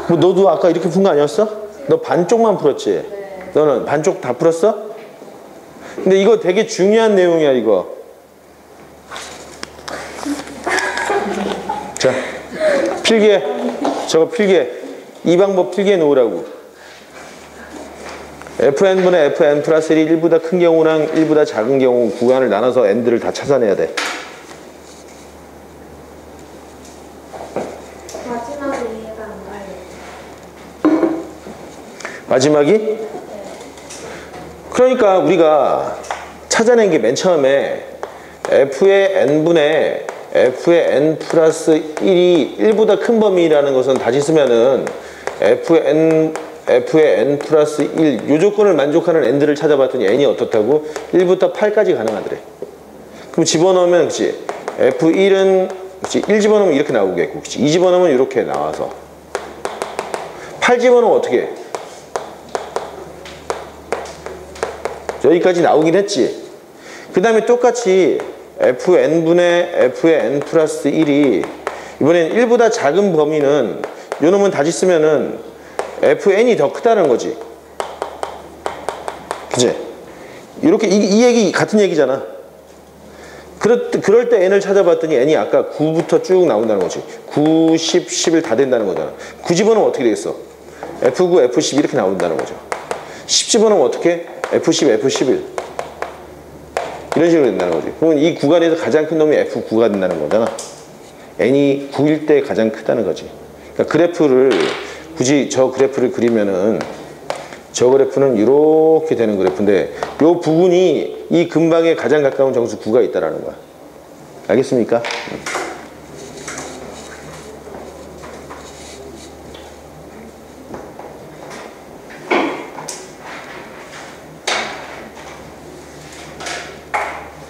뭐 너도 아까 이렇게 푼 거 아니었어? 너 반쪽만 풀었지? 네. 너는 반쪽 다 풀었어? 근데 이거 되게 중요한 내용이야 이거. 자, 필기해. 저거 필기해. 이 방법 필기해 놓으라고. fn분의 fn 플러스 1이 1보다 큰 경우랑 1보다 작은 경우 구간을 나눠서 n들을 다 찾아내야 돼. 마지막에 이해가 안 가요. 마지막이? 네. 그러니까 우리가 찾아낸 게 맨 처음에 f의 n분의 f의 n 플러스 1이 1보다 큰 범위라는 것은 다시 쓰면은 f의 n 플러스 1, 요 조건을 만족하는 n들을 찾아봤더니 n이 어떻다고? 1부터 8까지 가능하더래. 그럼 집어넣으면, 그치? f1은, 그치? 1 집어넣으면 이렇게 나오겠고, 그치? 2 집어넣으면 이렇게 나와서. 8 집어넣으면 어떻게 해? 여기까지 나오긴 했지. 그 다음에 똑같이 fn분의 f의 n 플러스 1이 이번엔 1보다 작은 범위는 요 놈은 다시 쓰면은 fn이 더 크다는 거지. 그치? 이렇게 이 얘기 같은 얘기잖아. 그럴 때 n을 찾아봤더니 n이 아까 9부터 쭉 나온다는 거지. 9, 10, 11 다 된다는 거잖아. 9 집어넣으면 어떻게 되겠어? f9, f10 이렇게 나온다는 거죠. 10 집어넣으면 어떻게? f10, f11 이런 식으로 된다는 거지. 그러면 이 구간에서 가장 큰 놈이 f9가 된다는 거잖아. n이 9일 때 가장 크다는 거지. 그러니까 그래프를 굳이 저 그래프를 그리면은 저 그래프는 이렇게 되는 그래프인데 요 부분이 이 근방에 가장 가까운 정수 9가 있다라는 거야. 알겠습니까?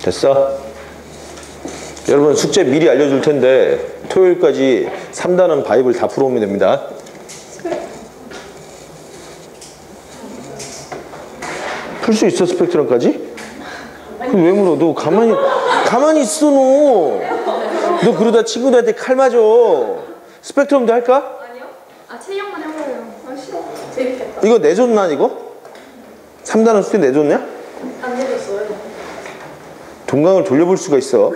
됐어? 여러분 숙제 미리 알려줄 텐데 토요일까지 3단원 바이블 다 풀어오면 됩니다. 풀 수 있어 스펙트럼까지? 그럼 왜 물어? 너 가만히 있어 너. 너 그러다 친구들한테 칼 맞아. 스펙트럼도 할까? 아니요? 아, 체력만 해봐요. 아, 싫어. 재밌겠다. 이거 내줬나 이거? 3단원 숙제 내줬냐? 안 내줬어요. 동강을 돌려볼 수가 있어.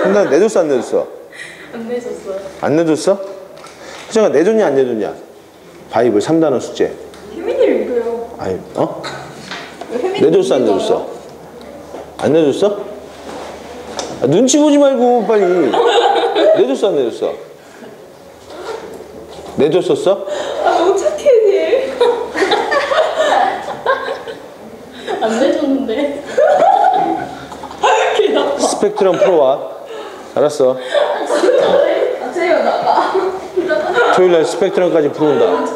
3단원 내줬어 안 내줬어? 안 내줬어요. 안 내줬어? 혜정아 내줬냐 안 내줬냐? 바이블 3단원 숙제. 혜민이를 믿어요. 아니 어? 내줬어 안 내줬어? 안 내줬어? 아, 눈치 보지 말고 빨리. 내줬어 안 내줬어? 내줬었어? 아, 너무 착해, 얘. 안 내줬는데. 스펙트럼 풀어와. 알았어. 아, 재요, 나가. 토요일날 스펙트럼까지 풀어온다.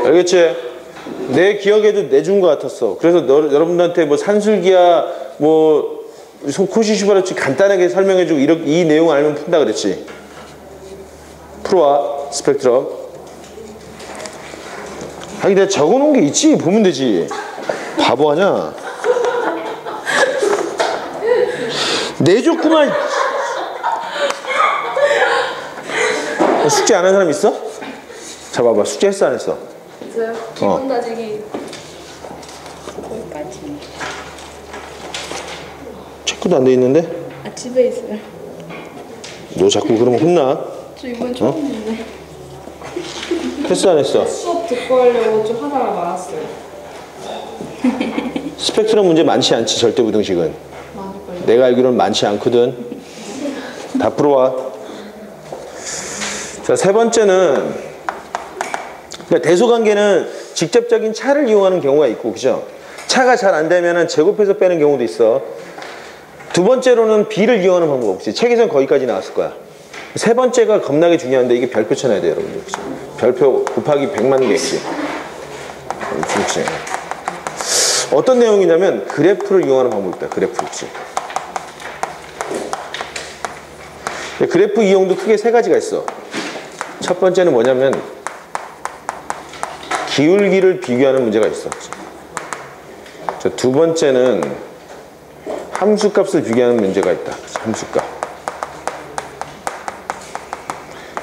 알겠지? 내 기억에도 내준 것 같았어. 그래서 여러분들한테 뭐 산술기야 뭐 코시시바르치 간단하게 설명해주고 이 내용 알면 푼다 그랬지. 풀어와 스펙트럼. 아니 내가 적어놓은 게 있지. 보면 되지. 바보 아냐? 내줬구만. 숙제 안 한 사람 있어? 자 봐봐 숙제 했어 안 했어? 있어요? 기분 다지기. 거기까지. 체크도 안 돼 있는데? 아, 집에 있어요. 너 자꾸 그러면 혼나. 저 이번 처음 했는데. 했어 안 했어? 수업 듣고 하려고 좀 하다가 말았어요. 스펙트럼 문제 많지 않지 절대 부등식은. 많을걸요? 내가 알기로는 많지 않거든. 다 풀어와. 자, 세 번째는 그러니까 대소관계는 직접적인 차를 이용하는 경우가 있고, 그죠? 차가 잘 안 되면은 제곱해서 빼는 경우도 있어. 두 번째로는 비를 이용하는 방법 없지. 책에서는 거기까지 나왔을 거야. 세 번째가 겁나게 중요한데 이게 별표 쳐놔야 돼요, 여러분들. 그죠? 별표 곱하기 100만 개씩. 그렇지. 어떤 내용이냐면 그래프를 이용하는 방법이 있다. 그래프 있지. 그래프 이용도 크게 세 가지가 있어. 첫 번째는 뭐냐면 기울기를 비교하는 문제가 있어. 자, 두 번째는 함수값을 비교하는 문제가 있다. 함수값.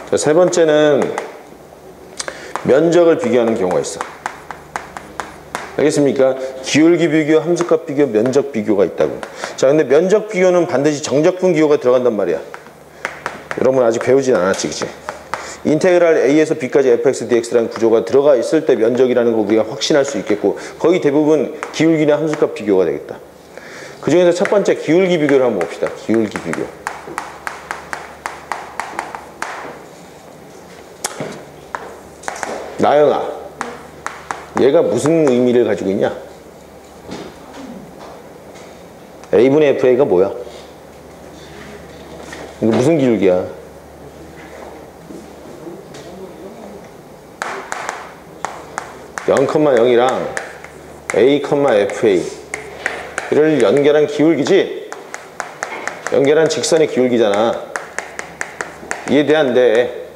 자, 세 번째는 면적을 비교하는 경우가 있어. 알겠습니까? 기울기 비교, 함수값 비교, 면적 비교가 있다고. 자, 근데 면적 비교는 반드시 정적분 기호가 들어간단 말이야. 여러분 아직 배우진 않았지, 그치? 인테그랄 a에서 b까지 fx dx라는 구조가 들어가 있을 때 면적이라는 거 우리가 확신할 수 있겠고, 거의 대부분 기울기나 함수값 비교가 되겠다. 그 중에서 첫 번째 기울기 비교를 한번 봅시다. 기울기 비교. 나영아, 얘가 무슨 의미를 가지고 있냐? a분의 fa가 뭐야? 이거 무슨 기울기야? (0,0이랑) a, fa를 연결한 기울기지? 연결한 직선의 기울기잖아. 이해돼 안 돼?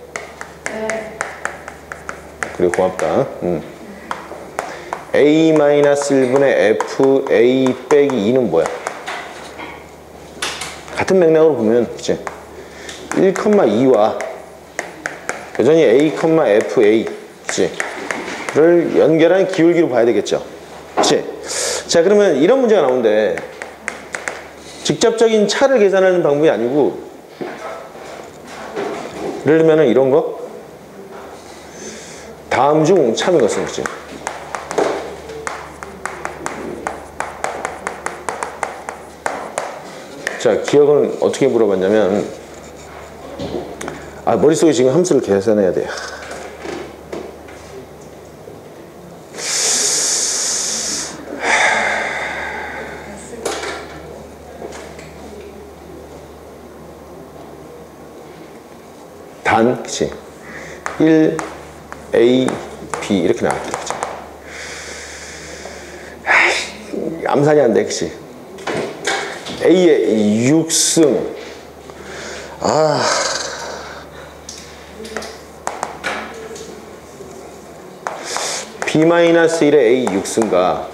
네. 그래, 고맙다. a-1분의 f a 빼기 2는 뭐야? 같은 맥락으로 보면, 그치? 1,2와 여전히 a, fa, 그치? 를 연결한 기울기로 봐야 되겠죠. 그치? 자, 그러면 이런 문제가 나오는데, 직접적인 차를 계산하는 방법이 아니고, 예를 들면 이런 거? 다음 중 참인 것은, 그치? 자, 기억은 어떻게 물어봤냐면, 머릿속에 지금 함수를 계산해야 돼. 단, 그치? 1, A, B 이렇게 나왔다, 그치? 암산이 안 돼, 그치? A의 6승. B-1의 A 6승과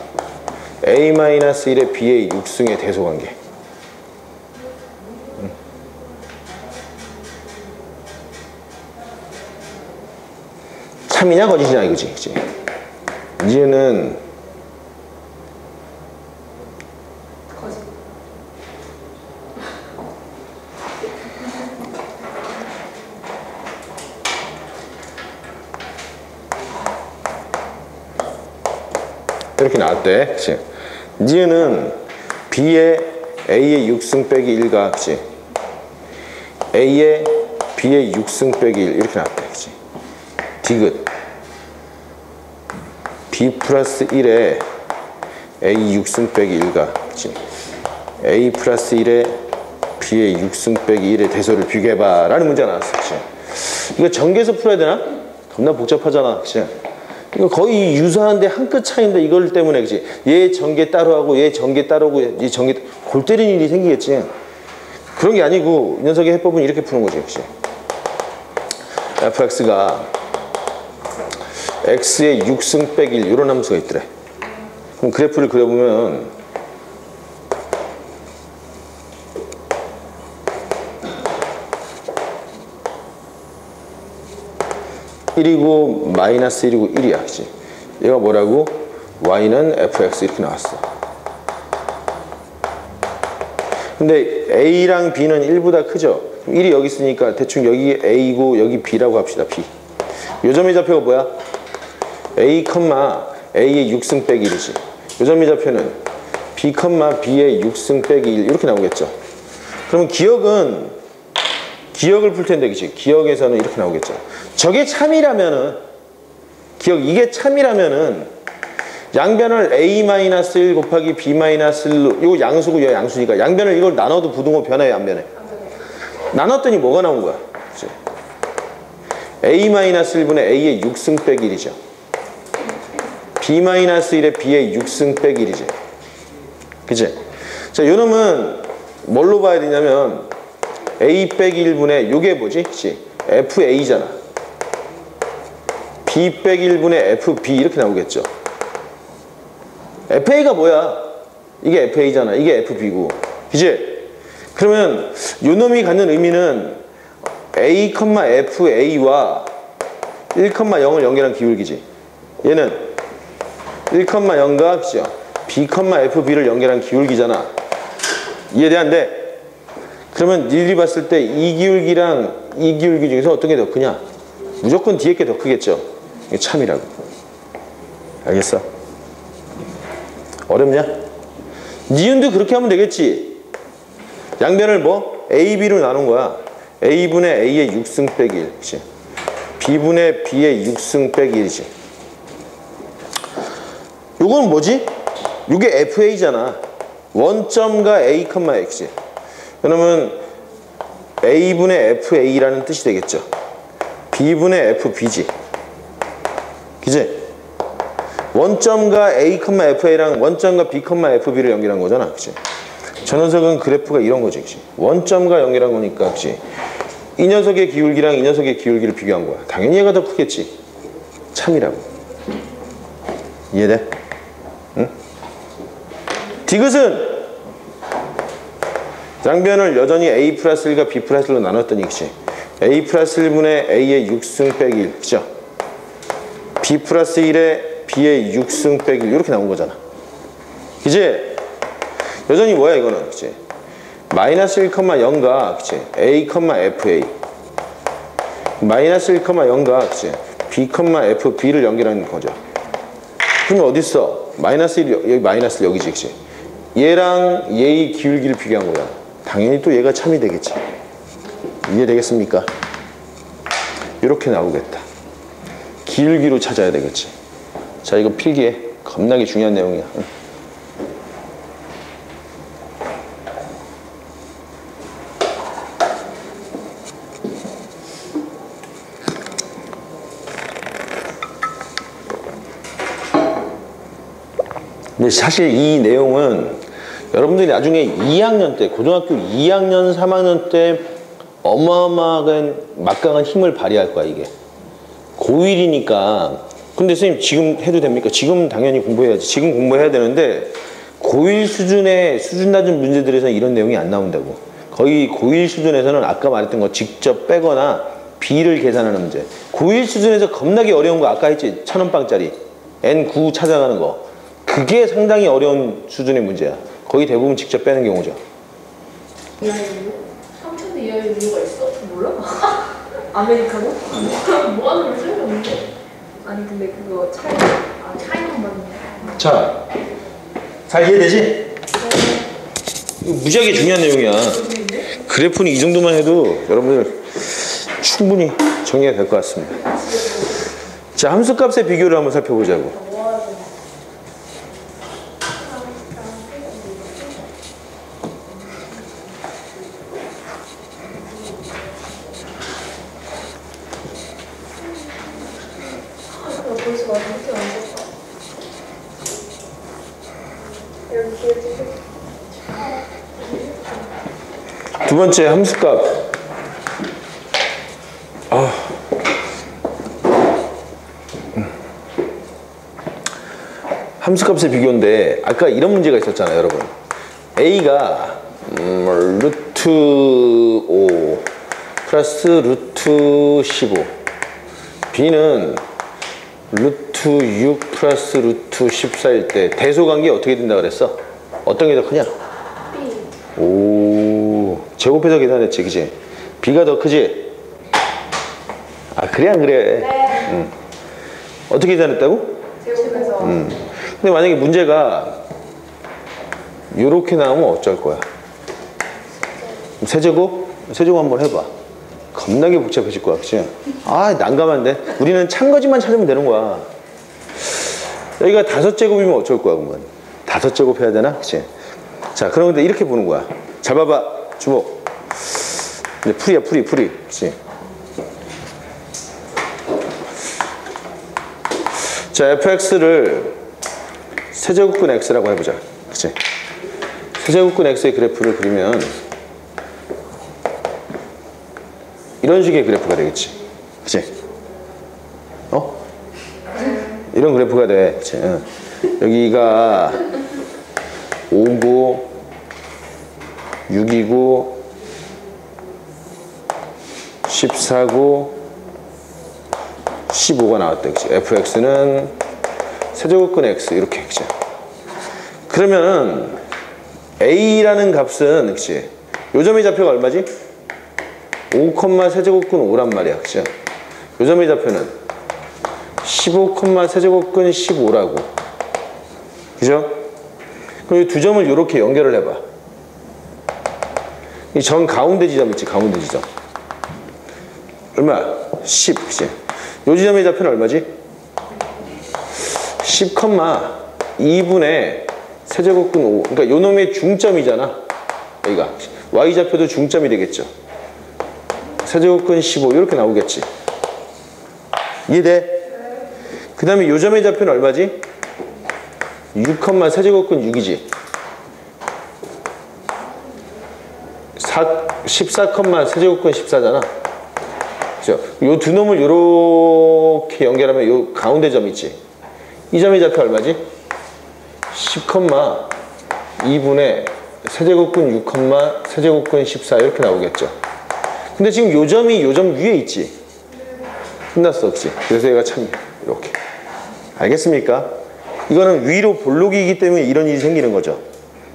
A-1의 B의 6승의 대소관계. 참이냐 거짓이냐 이거지, 그치? 이제는 거짓. 이렇게 나왔대, 그치? 이제는 B의 A의 6승 빼기 1과, 그치? A의 B의 6승 빼기 1 이렇게 나왔대, 그치? 디귿 B 플러스 1에 A 6승 빼기 1과, 그치? A 플러스 1에 B의 6승 빼기 1의 대소를 비교해봐 라는 문제가 나왔어, 그치? 이거 전개해서 풀어야 되나? 겁나 복잡하잖아, 그치? 이거 거의 유사한데 한 끗 차이인데 이걸 때문에, 그치? 얘 전개 따로 하고 얘 전개 따로 하고 얘 전개 골 때리는 일이 생기겠지? 그런 게 아니고 이 녀석의 해법은 이렇게 푸는 거지, 그치? fx가 x의 6승 빼기 1 이런 함수가 있더래. 그럼 그래프를 그려보면 (1이고) 마이너스 1이고 1이야, 그치? 얘가 뭐라고? y는 fx 이렇게 나왔어. 근데 a랑 b는 1보다 크죠? 1이 여기 있으니까 대충 여기 a고 여기 b라고 합시다. b. 요 점의 좌표가 뭐야? a, a의 6승 빼기 1이지. 요 점의 좌표는 b, b의 6승 빼기 1 이렇게 나오겠죠. 그러면 기억을 풀 텐데, 그치? 기억에서는 이렇게 나오겠죠. 저게 참이라면은, 이게 참이라면은 양변을 a-1 곱하기 b-1로, 이거 양수고 이거 양수니까 양변을 이걸 나눠도 부등호 변화해, 안 변해? 나눴더니 뭐가 나온 거야? 그치? a-1분의 a의 6승 빼기 1이죠. b-1의 b의 6승 빼기 1이지. 그치? 자, 요놈은 뭘로 봐야 되냐면 a 빼기 1분의 요게 뭐지? 그치? fa잖아. b 빼기 1분의 fb 이렇게 나오겠죠. FA가 뭐야? 이게 FA잖아. 이게 FB고. 그치? 그러면 요 놈이 갖는 의미는 A, FA와 1,0을 연결한 기울기지. 얘는 1,0과 그죠? B, FB를 연결한 기울기잖아. 이해돼안돼? 그러면 일일이 봤을 때 이 기울기랑 이 기울기 중에서 어떤 게 더 크냐? 무조건 뒤에 게 더 크겠죠. 이게 참이라고. 알겠어? 어렵냐? 니은도 그렇게 하면 되겠지. 양변을 뭐? A, B로 나눈 거야. A분의 A의 6승 빼기 1. 그치? B분의 B의 6승 빼기 1이지. 요건 뭐지? 요게 FA잖아. 원점과 A, X지. 그러면 A분의 FA라는 뜻이 되겠죠. B분의 FB지. 그치? 원점과 A, FA랑 원점과 B, FB를 연결한 거잖아. 그치? 저 녀석은 그래프가 이런 거지. 그치? 원점과 연결한 거니까. 그치? 이 녀석의 기울기랑 이 녀석의 기울기를 비교한 거야. 당연히 얘가 더 크겠지. 참이라고. 이해돼? 응? 디귿은 양변을 여전히 A 플러스 1과 B 플러스 1로 나눴더니 그치? A 플러스 1분의 A의 6승 빼기 1. 그죠? B 플러스 1에 B의 6승 빼기 1. 이렇게 나온 거잖아. 그치? 여전히 뭐야 이거는? 그치? 마이너스 1,0과 그치? A, FA 마이너스 1,0과 그치? B, FB를 연결하는 거죠. 그러면 어디 있어? 마이너스 1 여기 마이너스 여기지. 그치? 얘랑 얘의 기울기를 비교한 거야. 당연히 또 얘가 참이 되겠지. 이해되겠습니까? 이렇게 나오겠다. 기울기로 찾아야 되겠지. 자, 이거 필기해. 겁나게 중요한 내용이야. 응? 근데 사실 이 내용은 여러분들이 나중에 2학년 때, 고등학교 2학년, 3학년 때 어마어마한 막강한 힘을 발휘할 거야, 이게. 고1이니까. 근데 선생님 지금 해도 됩니까? 지금 당연히 공부해야지. 지금 공부해야 되는데 고1 수준의 수준 낮은 문제들에서는 이런 내용이 안 나온다고. 거의 고1 수준에서는 아까 말했던 거 직접 빼거나 B를 계산하는 문제. 고1 수준에서 겁나게 어려운 거 아까 했지? 1,000원빵짜리. N9 찾아가는 거. 그게 상당히 어려운 수준의 문제야. 거의 대부분 직접 빼는 경우죠. 이하의 이유? 3,000원 이하의 이유가 있어? 몰라? 아메리카노? 뭐 하는 걸 쓸모없는데? 아니 근데 그거 차이만 받는 거. 자, 잘 이해되지? 이거 무지하게 중요한 내용이야. 그래프는 이 정도만 해도 여러분들 충분히 정리가 될 것 같습니다. 자, 함수값의 비교를 한번 살펴보자고. 두 번째 함수값. 함수값의 비교인데 아까 이런 문제가 있었잖아요, 여러분. A가 루트 5 플러스 루트 15, B는 루트 6 플러스 루트 14일 때 대소관계 어떻게 된다 그랬어? 어떤 게 더 크냐? B. 오, 제곱해서 계산했지, 그치? B가 더 크지? 아, 그래 안 그래? 네. 응. 어떻게 계산했다고? 제곱해서. 근데 만약에 문제가 요렇게 나오면 어쩔 거야? 세제곱? 세제곱 한번 해봐. 겁나게 복잡해질 거야, 그치? 아, 난감한데? 우리는 찬 거지만 찾으면 되는 거야. 여기가 5제곱이면 어쩔 거야, 그러면? 5제곱 해야 되나? 그치? 자, 그럼 근데 이렇게 보는 거야. 잘 봐봐, 주목. 근데 풀이야, 풀이. 그치? 자, fx를 세제곱근 x라고 해보자. 그치? 세제곱근 x의 그래프를 그리면 이런 식의 그래프가 되겠지. 그치? 이런 그래프가 돼. 그치? 여기가 5고 6이고 14고 15가 나왔다. 그치? fx는 세제곱근 x 이렇게. 그치? 그러면은 a라는 값은 그치? 요점의 좌표가 얼마지? 5, 세제곱근 5란 말이야. 그치? 요점의 좌표는 15, 세제곱근 15라고. 그죠? 그럼 이 두 점을 이렇게 연결을 해봐. 이 정 가운데 지점 있지? 가운데 지점. 얼마? 10. 그치? 요 지점의 좌표는 얼마지? 10,2분의 세제곱근 5. 그러니까 요 놈의 중점이잖아. 여기가. y좌표도 중점이 되겠죠. 세제곱근 15 이렇게 나오겠지. 이해돼? 그 다음에 요 점의 좌표는 얼마지? 6, 세제곱근 6이지. 14, 세제곱근 14잖아. 그죠? 요 두 놈을 요렇게 연결하면 요 가운데 점 있지. 이 점의 좌표 얼마지? 10,2분의 세제곱근 6, 세제곱근 14 이렇게 나오겠죠. 근데 지금 요 점이 요 점 위에 있지. 끝났어. 그치? 그래서 얘가 참 이렇게. 알겠습니까? 이거는 위로 볼록이기 때문에 이런 일이 생기는 거죠.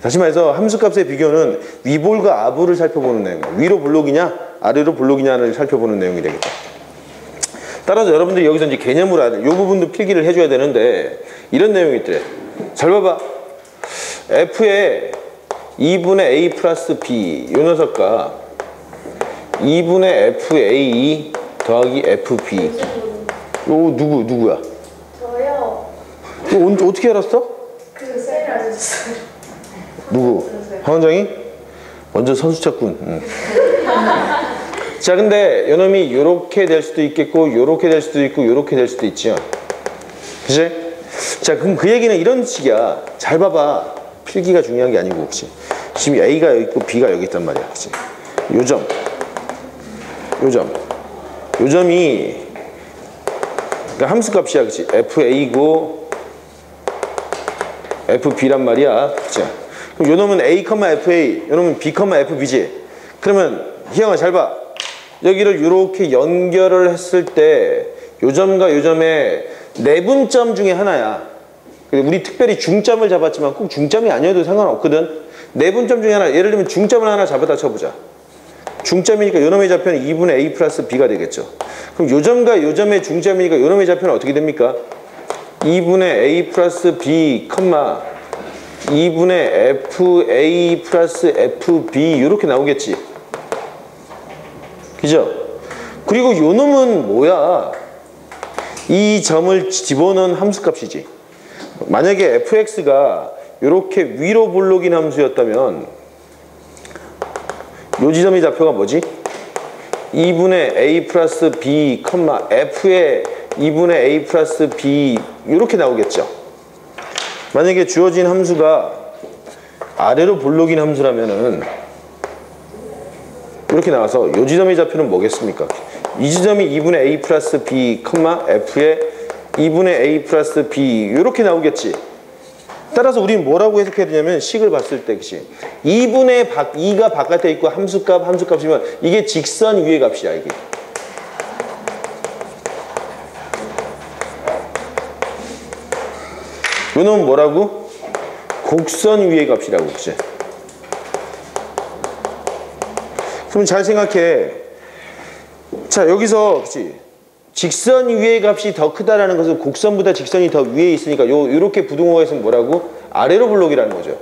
다시 말해서 함수값의 비교는 위볼과 아볼을 살펴보는 내용이에요. 위로 볼록이냐 아래로 볼록이냐를 살펴보는 내용이 되겠다. 따라서 여러분들이 여기서 이제 개념을 알아야 돼. 이 부분도 필기를 해줘야 되는데 이런 내용이 있더래. 잘 봐봐. f의 2분의 a 플러스 b 이 녀석과 2분의 fa 더하기 fb 요 누구야? 저요. 이거 어떻게 알았어? 그 쌤이 알려줬어요. 누구? 황원장이? 완전 선수 찾군. 자, 근데 요놈이 요렇게 될 수도 있겠고 요렇게 될 수도 있고 요렇게 될 수도 있지요. 그치? 자, 그럼 그 얘기는 이런 식이야. 잘 봐봐. 필기가 중요한 게 아니고, 그치? 지금 A가 여기 있고 B가 여기 있단 말이야. 그치? 요점. 요점이 그러니까 함수값이야. 그치? FA고 FB란 말이야. 그치? 그럼 요놈은 A, FA, 요놈은 B, FB지. 그러면 희영아 잘 봐. 여기를 이렇게 연결을 했을 때 요점과 요점의 내분점 중에 하나야. 우리 특별히 중점을 잡았지만 꼭 중점이 아니어도 상관없거든. 내분점 중에 하나. 예를 들면 중점을 하나 잡았다 쳐보자. 중점이니까 요놈의 좌표는 2분의 A 플러스 B가 되겠죠. 그럼 요점과 요점의 중점이니까 요놈의 좌표는 어떻게 됩니까? 2분의 A 플러스 B, 2분의 FA 플러스 FB 이렇게 나오겠지. 그죠? 그리고 요 놈은 뭐야? 이 점을 집어넣은 함수값이지. 만약에 fx가 이렇게 위로 볼록인 함수였다면 요 지점의 좌표가 뭐지? 2분의 a 플러스 b, f의 2분의 a 플러스 b 이렇게 나오겠죠. 만약에 주어진 함수가 아래로 볼록인 함수라면은 이렇게 나와서 요 지점의 좌표는 뭐겠습니까? 이 지점이 2분의 a 플러스 b, f의 2분의 a 플러스 b 이렇게 나오겠지. 따라서 우리는 뭐라고 해석해야 되냐면 식을 봤을 때 그치? 2가 바깥에 있고 함수값이면 이게 직선 위의 값이야. 이게 요 놈은 뭐라고? 곡선 위의 값이라고. 그치? 그럼 잘 생각해. 자, 여기서 그치? 직선 위의 값이 더 크다라는 것은 곡선보다 직선이 더 위에 있으니까 요렇게 부등호가 있으면 뭐라고? 아래로 볼록이라는 거죠.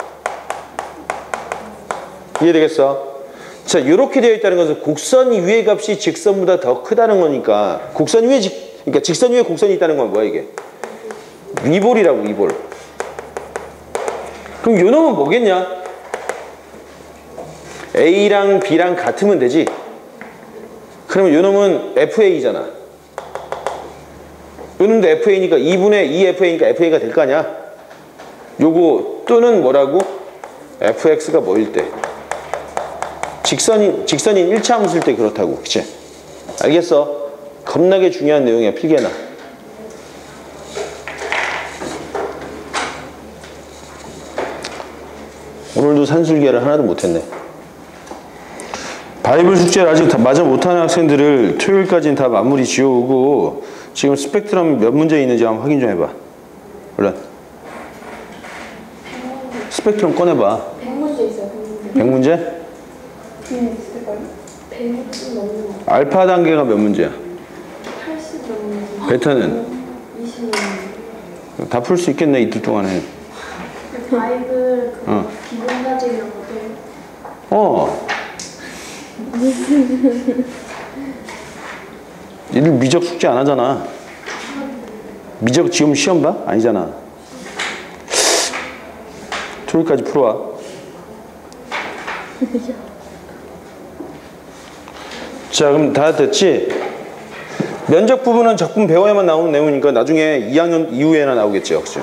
이해되겠어? 자, 요렇게 되어 있다는 것은 곡선 위의 값이 직선보다 더 크다는 거니까 그러니까 직선 위에 곡선이 있다는 건 뭐야 이게? 위볼이라고. 위볼. 그럼 요 놈은 뭐겠냐? A랑 B랑 같으면 되지. 그러면 요 놈은 FA잖아. 요 놈도 FA니까 2분의 2FA니까 FA가 될 거 아니야? 요거 또는 뭐라고? FX가 뭐일 때? 직선인 1차 함수일 때 그렇다고. 그치? 알겠어? 겁나게 중요한 내용이야. 필기해놔. 오늘도 산술기하를 하나도 못했네. 바이블 숙제를 아직 다 마저 못하는 학생들을 토요일까지는 다 마무리 지어오고 지금 스펙트럼 몇 문제 있는지 한번 확인 좀 해봐. 얼른. 스펙트럼 꺼내봐. 100문제 있어요. 100문제? 100문제 넘는 거. 알파 단계가 몇 문제야? 80 넘는 거. 베타는? 20 넘는 다 풀 수 있겠네 이틀 동안에. 거. 바이블 기본 과제라고 돼요. 니들 미적 숙제 안 하잖아. 미적 지금 시험 봐? 아니잖아. 토요일까지 풀어와. 자, 그럼 다 됐지? 면적 부분은 적분 배워야만 나오는 내용이니까 나중에 2학년 이후에나 나오겠죠. 그죠?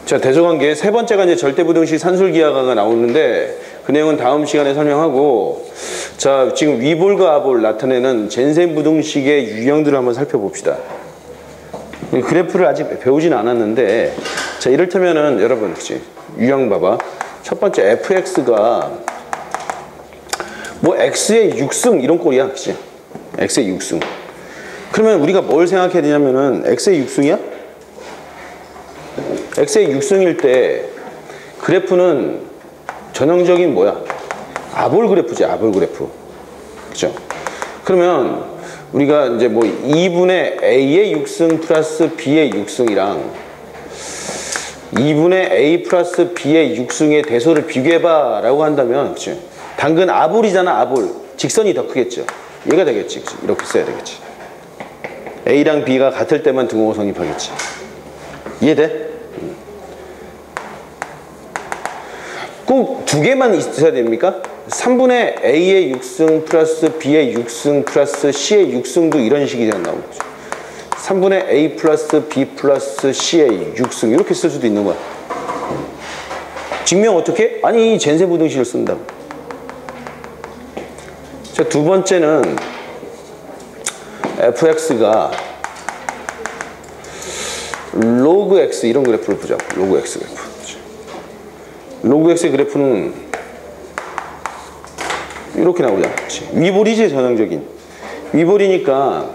자, 대소관계 세 번째가 이제 절대부등식 산술기하가 나오는데 그 내용은 다음 시간에 설명하고, 자, 지금 위볼과 아볼 나타내는 젠센 부등식의 유형들을 한번 살펴봅시다. 그래프를 아직 배우진 않았는데, 자, 이를테면은 여러분, 그치? 유형 봐봐. 첫 번째 fx가 뭐 x의 6승 이런 꼴이야, 그치? x의 6승. 그러면 우리가 뭘 생각해야 되냐면은 x의 6승이야? x의 6승일 때 그래프는 전형적인 뭐야? 아볼 그래프지, 아볼 그래프. 그죠? 그러면 우리가 이제 뭐 2분의 a의 6승 플러스 b의 6승이랑 2분의 a 플러스 b의 6승의 대소를 비교해봐 라고 한다면, 그치? 당근 아볼이잖아, 아볼. 직선이 더 크겠죠. 얘가 되겠지, 그치? 이렇게 써야 되겠지. a랑 b가 같을 때만 등호가 성립하겠지. 이해돼? 꼭 두 개만 있어야 됩니까? 3분의 a의 6승 플러스 b의 6승 플러스 c의 6승도 이런 식이 나오는 거죠. 3분의 a 플러스 b 플러스 c의 6승 이렇게 쓸 수도 있는 거야. 증명 어떻게? 아니, 젠세 부등식을 쓴다고. 자, 두 번째는 fx가 log x 이런 그래프를 보자고. log x 그래프. log x의 그래프는 이렇게 나오잖아. 그치? 위볼이지, 전형적인. 위볼이니까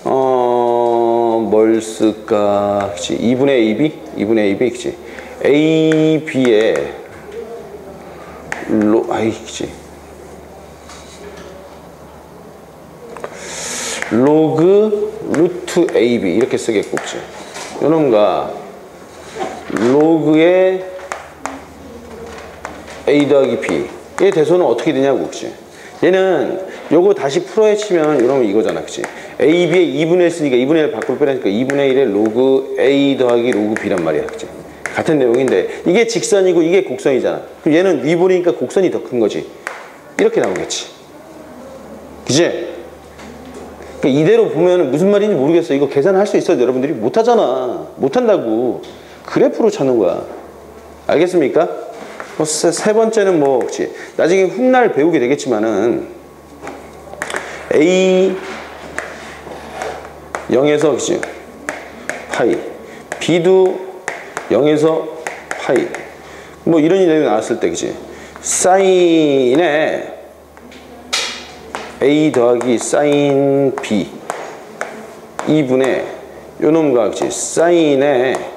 뭘 쓸까? 그치? 2분의 ab? 2분의 ab, 그치? ab의 그치? 로그 루트 ab 이렇게 쓰겠고, 그치? 요놈과 로그의 a 더하기 b의 대소는 어떻게 되냐고, 그치? 얘는 요거 다시 풀어야 치면 이러면 이거잖아, 그치? ab의 2분의 1 쓰니까 2분의 1 밖으로 빼라니까 2분의 1의 로그 a 더하기 로그 b란 말이야, 그치? 같은 내용인데 이게 직선이고 이게 곡선이잖아. 그럼 얘는 위볼이니까 곡선이 더 큰 거지. 이렇게 나오겠지, 그치? 그러니까 이대로 보면 무슨 말인지 모르겠어. 이거 계산할 수 있어도 여러분들이 못하잖아. 못한다고. 그래프로 찾는 거야. 알겠습니까? 세 번째는 뭐, 그치? 나중에 훗날 배우게 되겠지만은, A 0에서, 그치? 파이. B도 0에서 파이. 뭐 이런 내용이 나왔을 때, 그치? 사인에 A 더하기 사인 B 2분의 요놈과, 그치? 사인에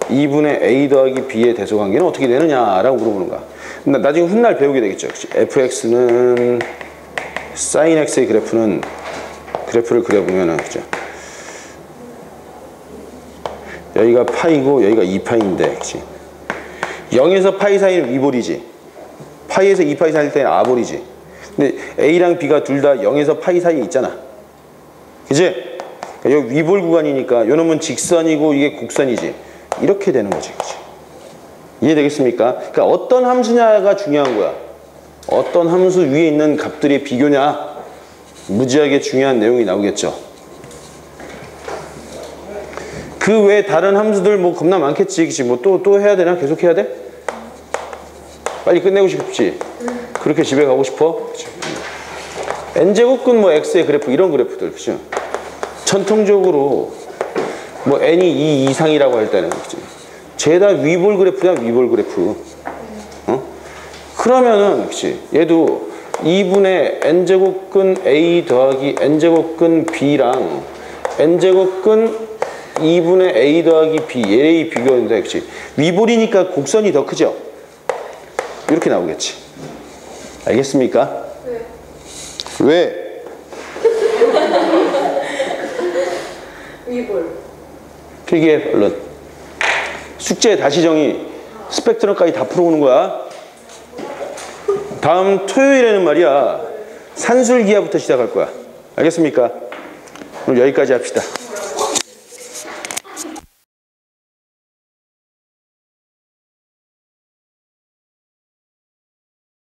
2분의 a 더하기 b의 대소관계는 어떻게 되느냐라고 물어보는 거야. 나중에 훗날 배우게 되겠죠. 그치? fx는 sin x의 그래프를 그려보면은, 그죠? 여기가 파이고 여기가 2파이인데, 그치? 0에서 파이 사이는 위볼이지. 파이에서 2파이 사이일 때는 아볼이지. 근데 a랑 b가 둘 다 0에서 파이 사이에 있잖아. 그치? 여기 위볼 구간이니까 요놈은 직선이고 이게 곡선이지. 이렇게 되는 거지, 그치? 이해되겠습니까? 그러니까 어떤 함수냐가 중요한 거야. 어떤 함수 위에 있는 값들의 비교냐, 무지하게 중요한 내용이 나오겠죠. 그 외에 다른 함수들 뭐 겁나 많겠지, 그치? 뭐 또 해야 되나? 계속 해야 돼? 빨리 끝내고 싶지? 그렇게 집에 가고 싶어? 그치? n제곱근 뭐 x의 그래프 이런 그래프들, 그치? 전통적으로 뭐 n이 2 이상이라고 할 때는, 그치? 죄다 위볼 그래프야, 위볼 그래프. 그러면은 그치 얘도 2분의 n제곱근 a 더하기 n제곱근 b랑 n제곱근 2분의 a 더하기 b 얘의 비교인데 그치 위볼이니까 곡선이 더 크죠? 이렇게 나오겠지. 알겠습니까? 네. 왜? 위볼. 필기해 얼른. 숙제 다시 정의. 스펙트럼까지 다 풀어오는 거야. 다음 토요일에는 말이야 산술기하부터 시작할 거야. 알겠습니까? 그럼 여기까지 합시다.